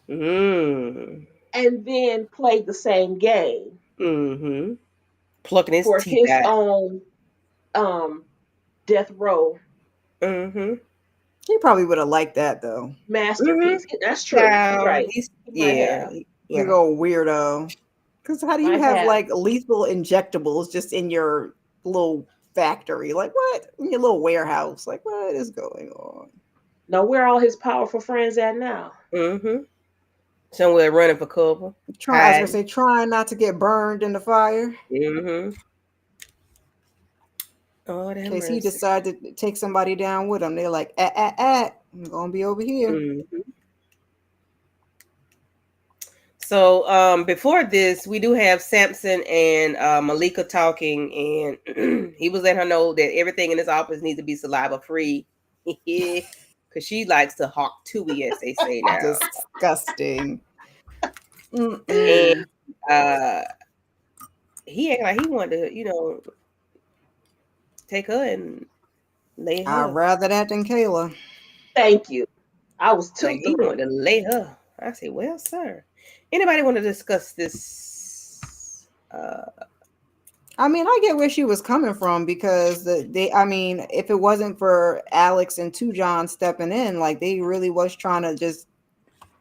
Mm. and then played the same game Mhm. Plucking his for teeth his out. own um death row Mhm. He probably would have liked that though. Mhm. masterpiece. That's true. You're Child, right. he's He might yeah, have. Big yeah. old weirdo. Because how do you Might have have. like lethal injectables just in your little factory? Like what? In your little warehouse? Like what is going on? Know where all his powerful friends at now? Mhm. Somewhere running for cover, Try, I was gonna hiding. say, trying not to get burned in the fire. Mhm. Oh, In that case he mercy. decided to take somebody down with him. They're like, I'm gonna be over here. Mhm. So before this, we do have Samson and Malika talking, and he was letting her know that everything in this office needs to be saliva free, because she likes to hawk Tui, as they say now. Disgusting. And Mm-mm. uh, he acted like he wanted to, take her and lay I'd her. rather that than Kayla. Thank you. I was Like too he through. wanted to lay her. I say, well, sir. Anybody want to discuss this? I mean, I get where she was coming from because I mean, if it wasn't for Alex and Two John stepping in, like they really was trying to just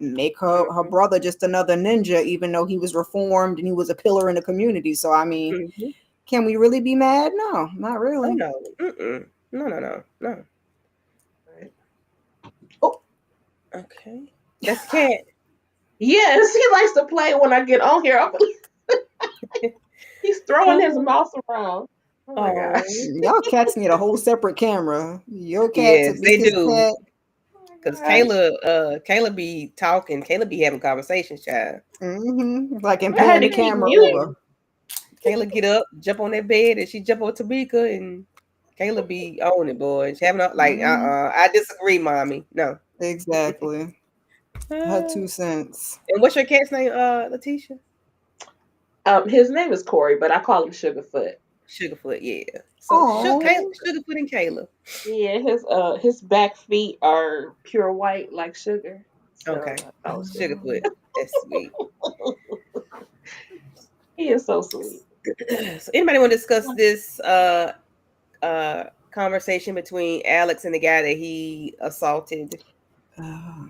make her Mhm, brother just another ninja, even though he was reformed and he was a pillar in the community. So I mean, mhm. can we really be mad? No, not Oh really. no, mm-mm. No. Right. Oh, Okay, that's the cat. yes, he likes to play when I get on here. He's throwing his Oh, mouth around. Oh my gosh. oh, Y'all cats need a whole separate camera. Your cat to yes, be they his do. cat. Oh Cause my gosh. Kayla be talking. Kayla be having conversations, child. Like and I had pan to the keep camera muting. over. Kayla get up, jump on that bed, and she jump on Tamika, and Kayla be on it, boy. She having like, Mhm. I disagree, mommy. No. Exactly. Her Uh, 2 cents. and what's your cat's name, Letitia? His name is Corey, but I call him Sugarfoot. Sugarfoot, yeah. So Oh, Sugarfoot and Kayla. Yeah, his back feet are pure white like sugar. Okay. So I call it Sugarfoot. That's sweet. he is so sweet. So anybody want to discuss this conversation between Alex and the guy that he assaulted? uh,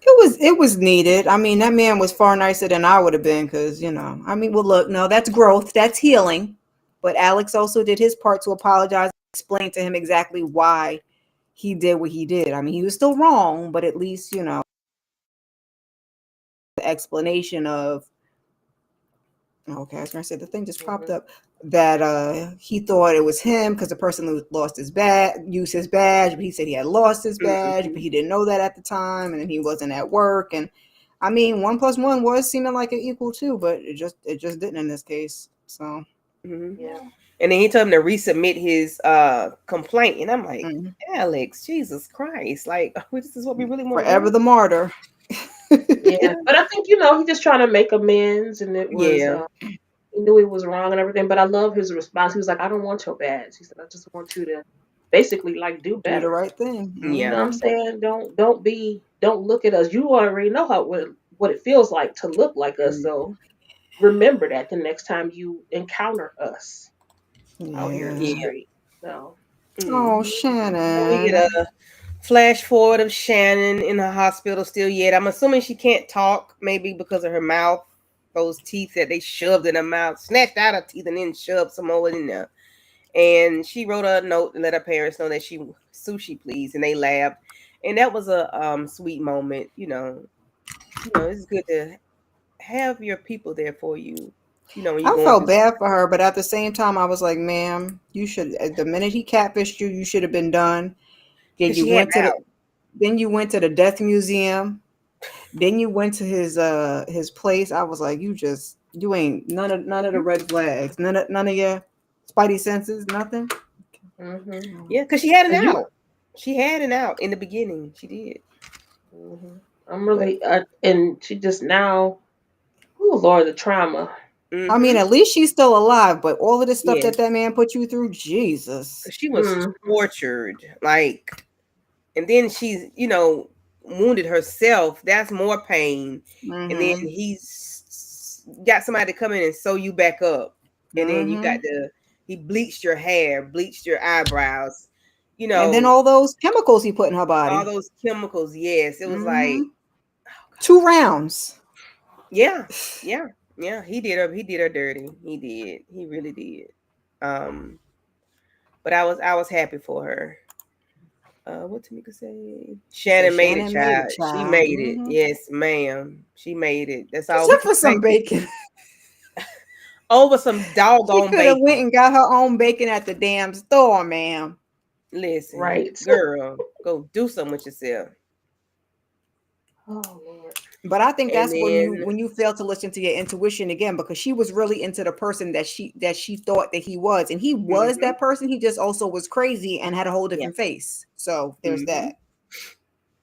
it was needed. I mean, that man was far nicer than I would have been because I mean, well, look, no, that's growth, that's healing. But Alex also did his part to apologize, explain to him exactly why he did what he did. I mean, he was still wrong, but at least the explanation of okay, I was gonna say the thing just popped Mhm. up that he thought it was him because the person who lost his badge used his badge, but he said he had lost his badge, but Mhm. he didn't know that at the time, and then he wasn't at work. And I mean, 1+1 was seeming like an equal two, but it just didn't in this case. So Mhm. Yeah. And then he told him to resubmit his complaint, and I'm like, mm, Alex, Jesus Christ, like this is what we really want to forever do. the martyr. Yeah. But I think, he's just trying to make amends and it was Yeah. he knew he was wrong and everything. But I love his response. He was like, I don't want your badge. He said, I just want you to basically like do Do the better. right thing. You Yeah. know what I'm saying? Don't look at us. You already know what it feels like to look like us. So Mhm. remember that the next time you encounter us out here in the Yeah. Yeah. street. So Oh, Mhm. And we get Shannon. a flash forward of Shannon in the hospital still yet. I'm assuming she can't talk, maybe because of her mouth, those teeth that they shoved in her mouth, snatched out her teeth and then shoved some more in there. And she wrote a note and let her parents know that she sushi please, and they laughed. And that was a sweet moment. It's good to have your people there for you. When you're I going felt through bad for her, but at the same time, I was like, "Ma'am, you should. The minute he catfished you, you should have been done. Then because you she had went to it the, out. then you went to the death museum. Then you went to his place. I was like, you ain't none of the red flags, none of your spidey senses, nothing. Mhm. Yeah, because she had an And you, out. She had an out in the beginning. She did. mhm. I'm But really, and she just now, oh Lord, the trauma. I mean, mm-hmm. at least she's still alive, but all of the stuff Yes, that man put you through, Jesus. because she was Mm. tortured. Like, and then she's wounded herself. That's more pain. And then Mm-hmm. he's got somebody to come in and sew you back up. And then you got Mm-hmm. he bleached your hair, bleached your eyebrows. You And then know, all those chemicals he put in her all body. those chemicals. Yes, it was like, Mm-hmm. 2 rounds. yeah, yeah, yeah. He did her dirty. He did. He really did. Um, but I was happy for her. What Tamika say? So Shannon made it, Shannon made it, child. She child. made it. Mm-hmm. Yes, ma'am. She made it. That's all we Except can for say. some bacon. Over some She doggone could have went bacon. and got her own bacon at the damn store, ma'am. Listen, Right. girl, go do something with yourself. Oh Lord. But I think And that's when you then, when you fail to listen to your intuition again, because she was really into the person that she thought that he was, and he was hmm that person. He just also was crazy and had a whole yeah, different face. So there's hmm that.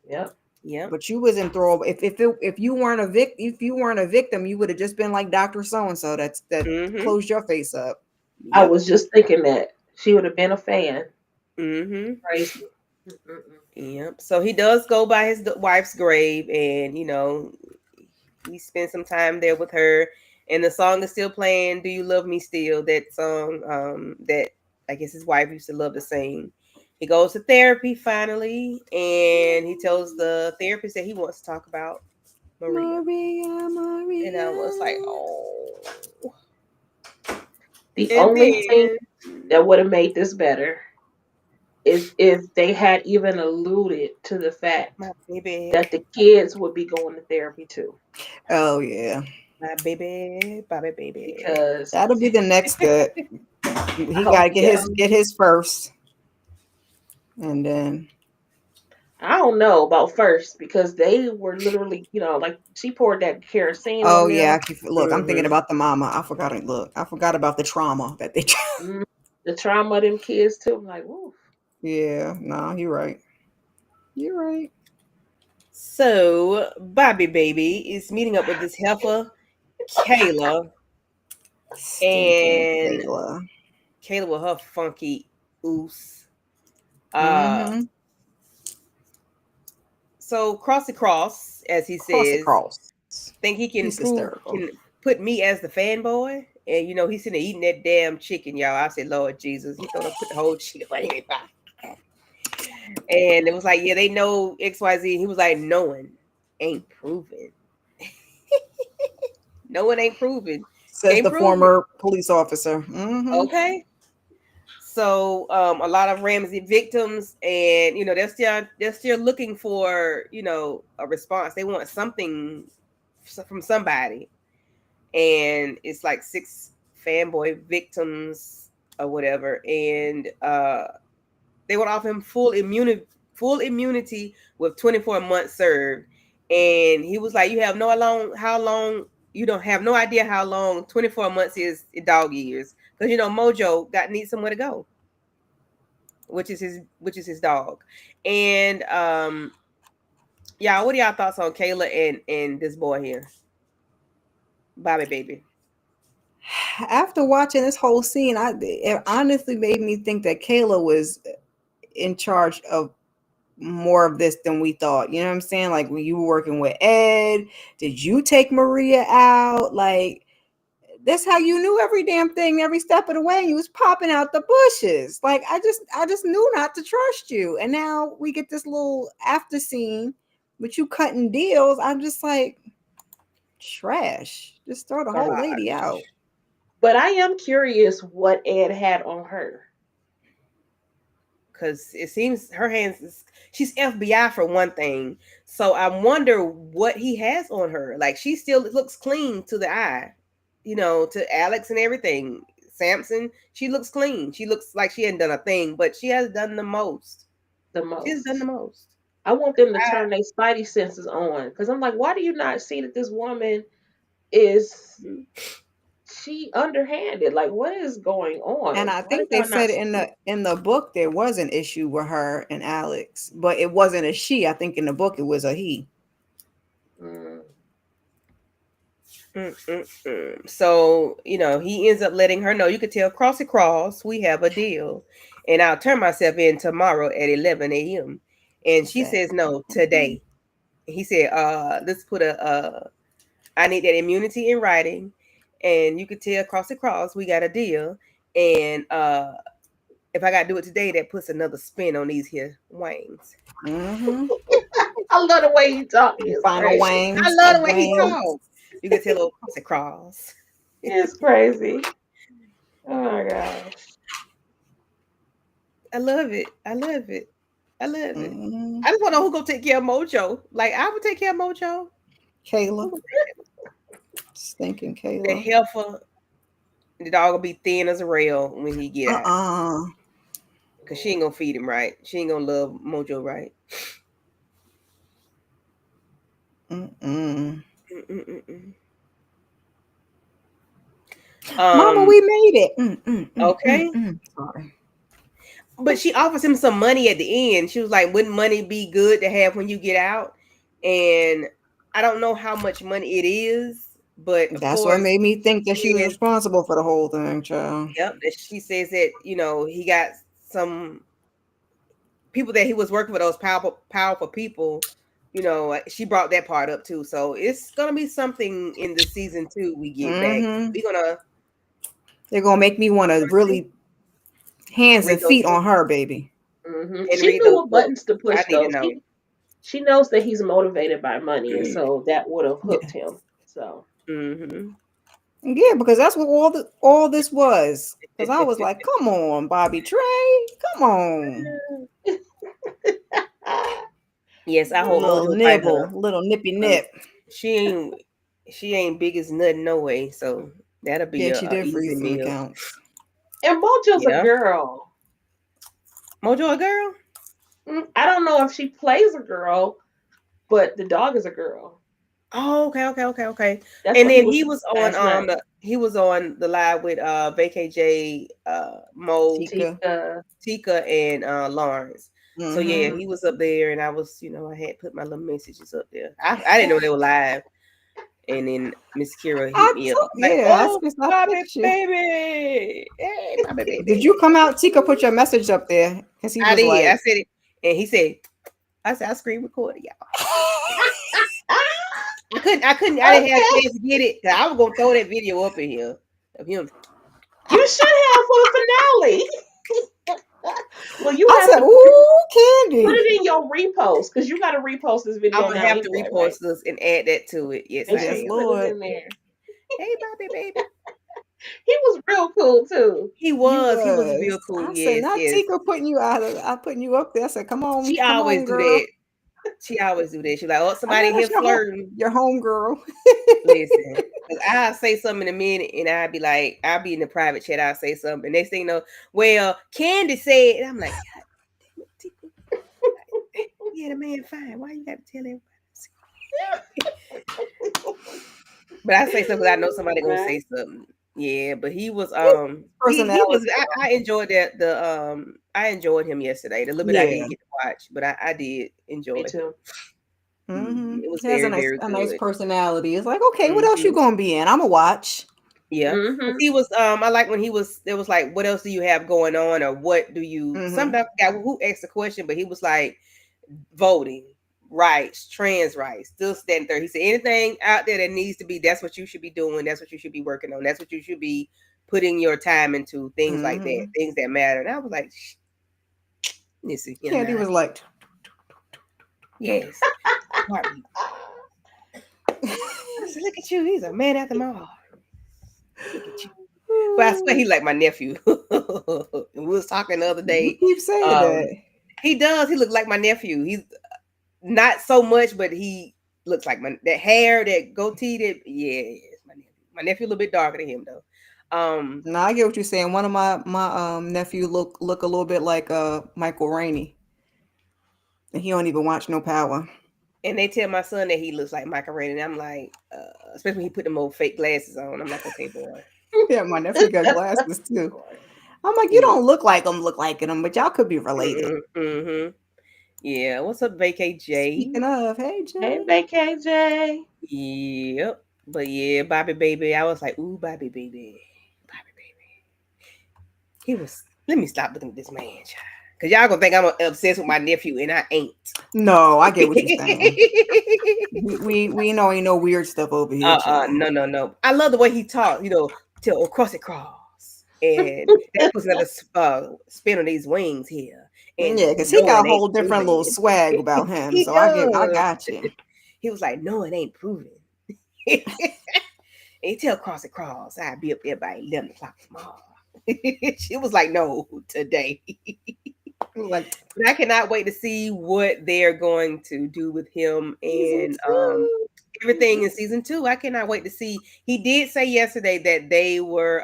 Yep. yeah, But you was enthralled. If you weren't a victim, you would have just been like Dr. So and so that hmm closed your face up. I yep, was just thinking that she would have been a fan. hmm Crazy. Mm-mm-mm. yep. So he does go by his wife's grave, and he spent some time there with her. And the song is still playing. Do you love me still? That song, that I guess his wife used to love to sing. He goes to therapy finally, and he tells the therapist that he wants to talk about Maria. Maria, And I was like, Maria. oh. The And only thing then that would have made this better is if they had even alluded to the fact my baby, that the kids would be going to therapy too. Oh yeah, my baby, Bobby baby. Because that'll be the next step. He got oh to get yeah, his first, and then I don't know about first because they were literally, like she poured that kerosene oh on yeah, them. look, I'm thinking Mm-hmm. about the mama. I forgot it. Look, I forgot about the trauma that they. Mm, the trauma of them kids too. I'm like, woo. Yeah, no, you're right. You're right. So Bobby baby is meeting up with this heifer, Kayla, Stinking and Kayla. Kayla with her funky oos. Uh Mm-hmm. so cross, as he Cross says, across. think he can He's prove hysterical. can put me as the fanboy. And he's sitting there eating that damn chicken, y'all. I said, Lord Jesus, he thought I put the whole chicken away. And it was like, yeah, they know XYZ. He was like, no one ain't proven. No one ain't proven. Says Can't the prove it. former police officer. Mm-hmm. Okay. So a lot of Ramsey victims, and they're still looking for a response. They want something from somebody, and it's like 6 fanboy victims or whatever, and they would offer him full immunity with 24 months served. And he was like, you have no long how long you don't have no idea how long 24 months is in dog years. Because Mojo needs somewhere to go, which is his dog. And yeah, what are y'all thoughts on Kayla and this boy here? Bobby baby. After watching this whole scene, it honestly made me think that Kayla was in charge of more of this than we thought. You know what I'm saying? Like when you were working with Ed, did you take Maria out? Like that's how you knew every damn thing, every step of the way. You was popping out the bushes. Like I just knew not to trust you. And now we get this little after scene with you cutting deals. I'm just like trash. Just throw the whole lady Garbage. out. But I am curious what Ed had on her. because it seems her hands. She's FBI for one thing, so I wonder what he has on her. Like she still looks clean to the eye, to Alex and everything. Samson, she looks clean. She looks like she hadn't done a thing, but she has done the most. The She has done the most. most. I want them to turn their spidey senses on because I'm like, why do you not see that this woman is she underhanded? Like, what is going And on? I Why did think they y'all not said see it? in the book there was an issue with her and Alex, but it wasn't a she. I think in the book it was a he. Mm. So, he ends up letting her know. You could tell cross across, we have a deal. And I'll turn myself in tomorrow at 11 a.m. And she Okay. says, no, today. He said, let's put I need that immunity in writing. And you could tell cross across, we got a deal. And if I got to do it today, that puts another spin on these here wangs. Mm-hmm. I love the way you talk. It's Final crazy. I wangs love of the way he wangs. talks. You can tell a little cross across. It's crazy. Oh my gosh. I love it. I love it. I love it. Mm-hmm. I just want to know who gonna take care of Mojo. Like I would take care of Mojo. Kayla, Who stinking the Kayla. heifer, the dog will be thin as a rail when he get out. Cause she ain't gonna feed him right. She ain't gonna love Mojo right. Mm-mm. Mm-mm-mm-mm. Mama, we made it. Okay. Sorry. But she offers him some money at the end. She was like, "Wouldn't money be good to have when you get out?" And I don't know how much money it is, but of That's what course, made me think that she was yes, responsible for the whole thing, child. yep. She says that he got some people that he was working with, those powerful people. She brought that part up too. So it's gonna be something in the season 2 we get back. Mm-hmm. We're gonna They're gonna make me want to really hands and read those feet on books her, baby. and She read knew those what books. buttons to I push need to though. know. She knows that he's motivated by money, and so that would have hooked him. So Mm-hmm. Yeah, because that's what all this was. Because I was like, come on, Bobby Trey, come on. Yes, I hope Little Mojo find nibble, her. little nippy 'Cause nip. she ain't big as nothing no way. So that'll be Yeah, a, she a did easy freeze some meal. accounts. and Mojo's a Yeah, girl. Mojo a girl. I don't know if she plays a girl, but the dog is a girl. Oh, okay. That's And what he then was he saying was last night. he was on the live with VKJ, Mo, Tika. Tika, and Lawrence. So yeah, Mm-hmm. he was up there, and I was, I had put my little messages up there. I didn't know they were live, and then Miss Kira hit me up like, "Oh, I Bobby picked you. baby, hey, Bobby Did baby." you come out? Tika put your message up there because he I was did. I like, said it, and he said, "I said I screen recorded, y'all." I didn't have a Okay, chance to get it. 'Cause I was gonna throw that video up in here of him. you should have for the finale. Well, you I have said, to ooh, put Candy. it in your repost because you got to repost this I'm video gonna now have to anyway, right? repost this and add that to it. Yes, Make I sure Yes, you am. put it Lord. in there. Hey, Bobby, baby. He was real cool too. He You was. He was was. real cool. I said, Yes, not yes. Tika putting you out of I putting you up there. I said, She come always on, do girl. that. She always do that. She's like, "Oh, I know somebody here that's flirting." your home girl. Listen, because I'll say something in a minute, and I'll be like, I'll be in the private chat. I'll say something, and next thing you know, well, Candy said, and I'm like, God damn it, Tika. Yeah, the man fine. Why you got to tell everybody? But I say something because I know somebody gonna Right. say something. Yeah, but he was he Personality. was I enjoyed that I enjoyed him yesterday. The little bit I Yeah. didn't get to watch, but I did enjoy Me him. too. Mm-hmm. It was He has very, very a nice good. personality. It's like, okay, what else you Hmm. gonna be in? I'ma watch. Yeah. 'Cause Mm-hmm. he was I like when he was there was like, what else do you have going on, or what do you Mm-hmm. sometimes I forgot who asked the question, but he was like voting rights, trans rights, still standing there. He said anything out there that needs to be, that's what you should be doing, that's what you should be working on, that's what you should be putting your time into, things like that, Mm-hmm. things that matter. And I was like, listen here Candy now. was like, Yes. Barbie. I said, look at you, he's a man after my heart. Look at you. But I swear he like my nephew. We was talking the other You day. keep saying Um, that. he does. He look like my nephew. He's not so much, but he looks like my that hair, that goatee. That yeah, it's my nephew. My nephew a little bit darker than him though. No, I get what you're saying. One of my nephew look a little bit like Michael Rainey, and he don't even watch no Power. And they tell my son that he looks like Michael Ray, and I'm like, especially when he put them old fake glasses on. I'm like, okay, boy. Yeah, my nephew got glasses too. I'm like, you Yeah. don't look like him, look like him, but y'all could be related. Mm-hmm. Yeah. What's up, Vacay J? Speaking of, hey Hey, Jay. KJ. Yep. But yeah, Bobby baby. I was like, ooh, Bobby baby. Bobby baby. He was let me stop looking at this man, child. Cause y'all gonna think I'm obsessed with my nephew and I ain't. No, I get what you're saying. We know ain't no weird stuff over here, child. No. I love the way he talked, till across it cross. And that puts another spin on these wings here. And Yeah, because he no, got it a ain't whole different little proven. swag about him. He So I does. got you. He was like, no, it ain't proven. And he tell cross it cross, I'll be up there by 11 o'clock tomorrow. She was like, no, today. Like But I cannot wait to see what they're going to do with him season and two. everything in season 2. I cannot wait to see. He did say yesterday that they were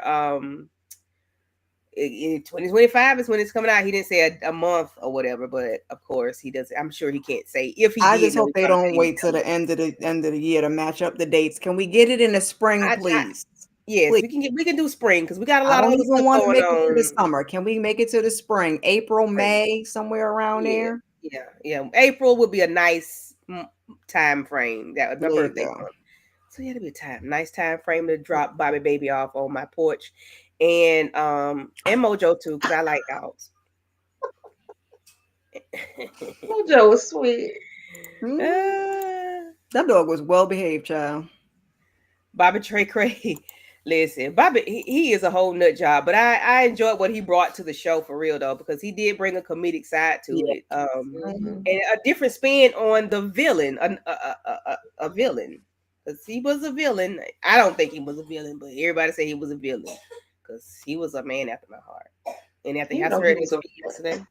in 2025 is when it's coming out. He didn't say a month or whatever, but of course he does. I'm sure he can't say. If he I did just know, hope he they probably said don't he wait didn't till tell the us. end of the year to match up the dates. Can we get it in the spring, I please? yes, Please. we can do spring because we got a I lot of don't other even stuff want to going make it to the on. summer. Can we make it to the spring? April, Spring. May, somewhere around Yeah, there? yeah. April would be a nice time frame. That was my There you birthday go. month. So yeah, it'll be a nice time frame to drop Bobby Baby off on my porch, and Mojo too, because I like dogs. Mojo was sweet. Mhm. uh, That dog was well behaved, child. Bobby Trey Cray. Listen, Bobby, he is a whole nut job, but I enjoyed what he brought to the show for real though, because he did bring a comedic side to Yeah. it, Hmm. and a different spin on the villain, a villain, because he was a villain. I don't think he was a villain, but everybody say he was a villain because he was a man after my heart. And after You I know he heard was his a. speech yesterday,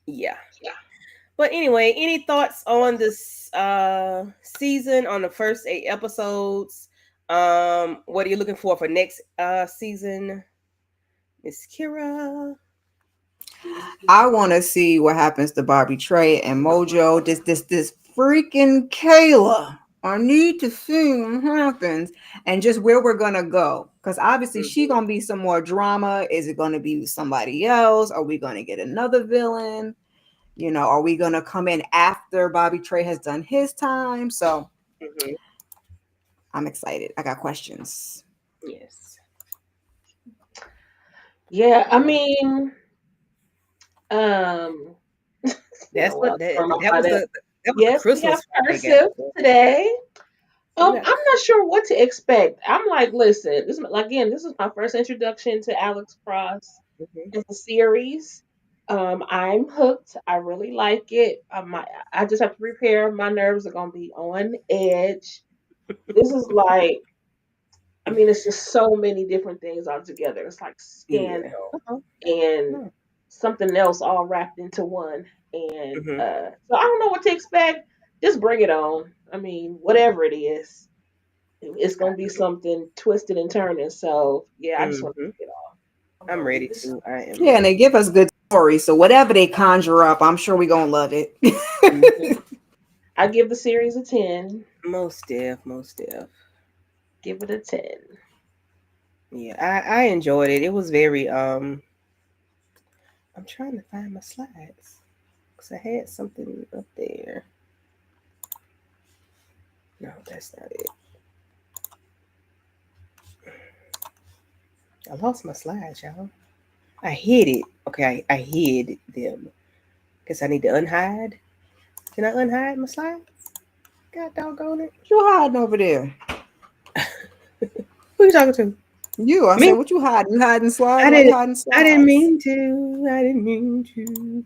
yeah. But anyway, any thoughts on this season, on the first 8 episodes? What are you looking for next season, Miss Kira? I want to see what happens to Bobby Trey and Mojo. This freaking Kayla. I need to see what happens and just where we're gonna go. Because obviously she Mhm. gonna be some more drama. Is it gonna be somebody else? Are we gonna get another villain? Are we gonna come in after Bobby Trey has done his time? So Mhm. I'm excited. I got questions. Yes. Yeah, I mean, um, you That's know what? what I don't know that how was that. the Yes, we have Christmas one they got. cursive today. We I'm got not sure what to expect. I'm like, listen, this is my first introduction to Alex Cross mhm. as a series. I'm hooked. I really like it. I just have to prepare. My nerves are gonna be on edge. This is like, I mean, it's just so many different things all together. It's like Yeah. scandal Uh-huh. and No. something else all wrapped into one. And Mhm. so I don't know what to expect. Just bring it on. I mean, whatever it is, it's gonna be something twisted and turning. So yeah, I just want Mhm. to get off. I'm ready to. I am Yeah, and ready. they give us good stories. So whatever they conjure up, I'm sure we're gonna love it. Mhm. I give the series a 10. Most deaf, most deaf. Give it a 10. Yeah, I enjoyed it. It was very I'm trying to find my slides because I had something up there. No, that's not it. I lost my slides, y'all. I hid it. Okay, I hid them. Guess I need to unhide. Can I unhide my slides? God doggone it. What you hiding over there? Who you talking to? You, I said, Me? what you hiding? You hiding I slides? Why you didn't. hiding I didn't slides? mean to. I didn't mean to.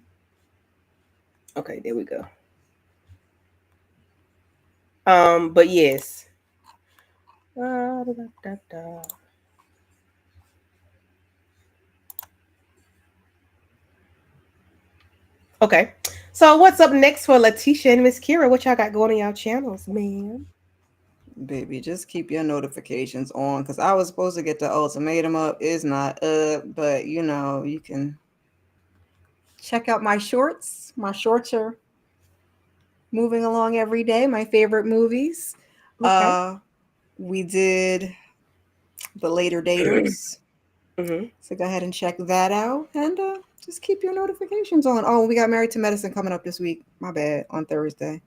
Okay, there we go. But yes, Da, da, da, da. Okay. So what's up next for Letitia and Miss Kira? What y'all got going on y'all channels, man? Baby, just keep your notifications on because I was supposed to get the ultimatum up. It's not up, but you can check out my shorts. My shorts are moving along every day. My favorite movies. Okay. We did The Later Daters. Mm-hmm. So go ahead and check that out and just keep your notifications on. Oh, we got Married to Medicine coming up this week. My bad, on Thursday.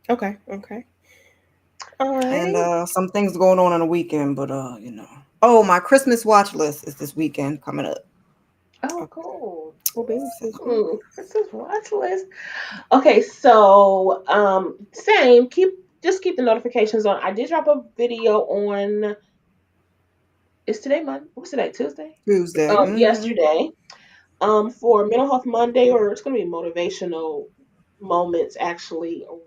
Okay. Okay. All And right. some things going on the weekend, but Oh, my Christmas watch list is this weekend coming up. Oh, Okay. cool. Cool beans. Cool beans. Christmas watch list. Okay, so same. Keep the notifications on. I did drop a video on. Is today Monday? What's today? Tuesday. Tuesday. Yesterday. For Mental Health Monday, or it's gonna be motivational moments actually, or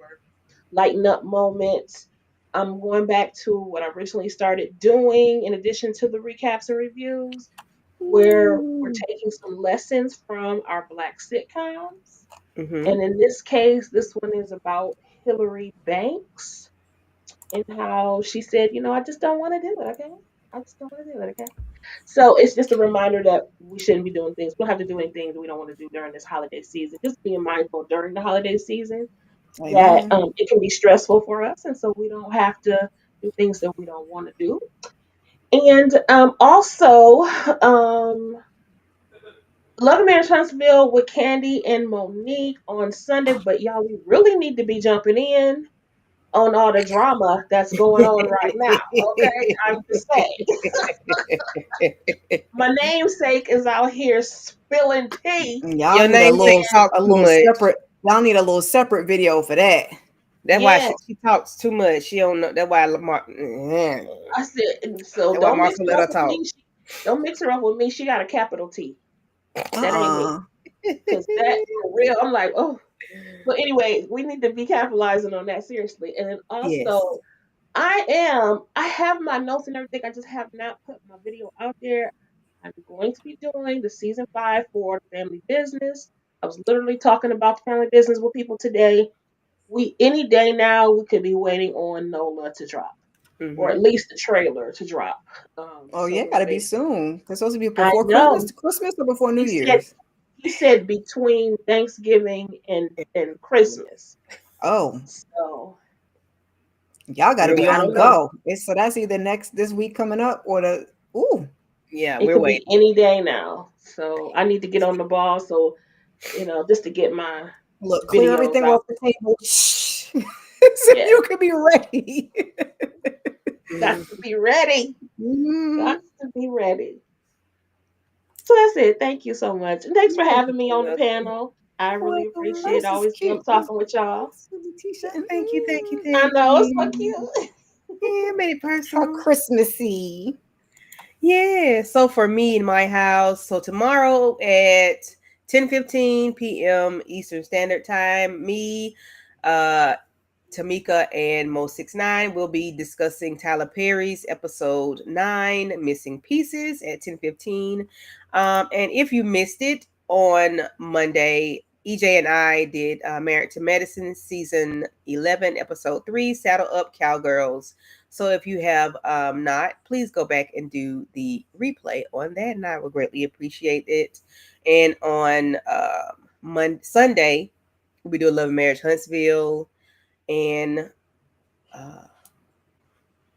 lighten up moments. I'm going back to what I originally started doing in addition to the recaps and reviews, where we're Ooh. taking some lessons from our Black sitcoms. Mm-hmm. And in this case, this one is about Hillary Banks and how she said, I just don't want to do it, okay? I just don't want to do it, okay? So it's just a reminder that we shouldn't be doing things. We don't have to do anything that we don't want to do during this holiday season. Just being mindful during the holiday season that Amen. it can be stressful for us, and so we don't have to do things that we don't want to do. And also, Love and Marriage Huntsville with Candy and Monique on Sunday. But y'all, we really need to be jumping in on all the drama that's going on right now. Okay, I'm just saying. My namesake is out here spilling tea. Y'all Your need a namesake little talks a too little much. separate. Y'all need a little separate video for that. That's why Yes, she talks too much. She don't know. That's why Lamar. I said. And so That's why don't mix Martha her let up her with talk. me. Don't mix her up with me. She got a capital T. That ain't me. Uh-uh. Cause that for real, I'm like, oh. But anyway, we need to be capitalizing on that seriously. And then Yes. also, I have my notes and everything. I just have not put my video out there. I'm going to be doing the season 5 for Family Business. I was literally talking about the family business with people today. We any day now we could be waiting on Nola to drop, or Mm-hmm. at least the trailer to drop. Oh So yeah, we're gotta be waiting. soon. It's supposed to be I before know. Christmas or before New He said Year's. he said between Thanksgiving and Christmas. Oh, So y'all gotta We're be I waiting. on don't know. go. So that's either next this week coming up or the ooh. Yeah, It we're could be waiting. any day now. So I need to get on the ball. So just to get my Look, clear videos everything out. off the table. Shh. So Yeah, you can be ready. got Mhm. to be ready. Mhm. Got to be ready. So that's it. Thank you so much, and thanks for You're having me on the welcome. panel. I really Welcome. appreciate. It. This I is always love cute. talking with y'all. This is Letitia. Thank you. Thank you. I Thank know it's so you. cute. Yeah, made it How personal. Christmassy. Yeah. So for me in my house, so tomorrow at 10:15 p.m. Eastern Standard Time, me, uh, Tamika and Mo 69 will be discussing Tyler Perry's episode 9, Missing Pieces at 10:15. And if you missed it on Monday, EJ and I did Married to Medicine season 11, episode 3, Saddle Up Cowgirls. So if you have not, please go back and do the replay on that, and I would greatly appreciate it. And on Sunday, we do a Love and Marriage Huntsville, and uh,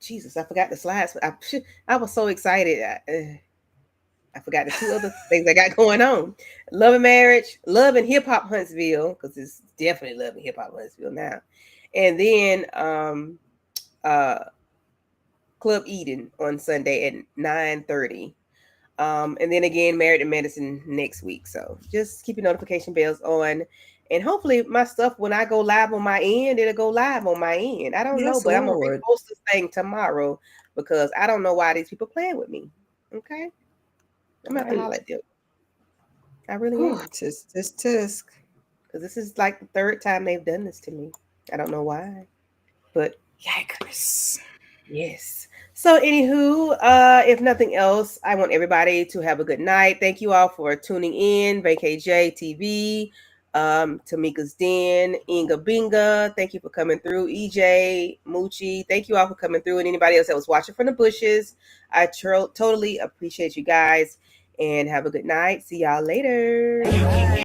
Jesus, I forgot the slides. I was so excited. I forgot the two other things I got going on. Love and Marriage, Love and Hip Hop Huntsville, because it's definitely Love and Hip Hop Huntsville now. And then uh, Club Eden on Sunday at 9:30. And then again, Married to Medicine next week. So just keep your notification bells on. And hopefully my stuff, when I go live on my end, it'll go live on my end. I don't know, Yes, but I'm going to Lord. repost this thing tomorrow because I don't know why these people playing with me. Okay? I'm going to have to Right. holler at them. I really Whew, am. tisk. Because this is like the third time they've done this to me. I don't know why. But Yikers. Yes. So, anywho, if nothing else, I want everybody to have a good night. Thank you all for tuning in. VKJ TV, Tamika's Den, Inga Binga. Thank you for coming through. EJ, Moochie. Thank you all for coming through. And anybody else that was watching from the bushes, I totally appreciate you guys. And have a good night. See y'all later.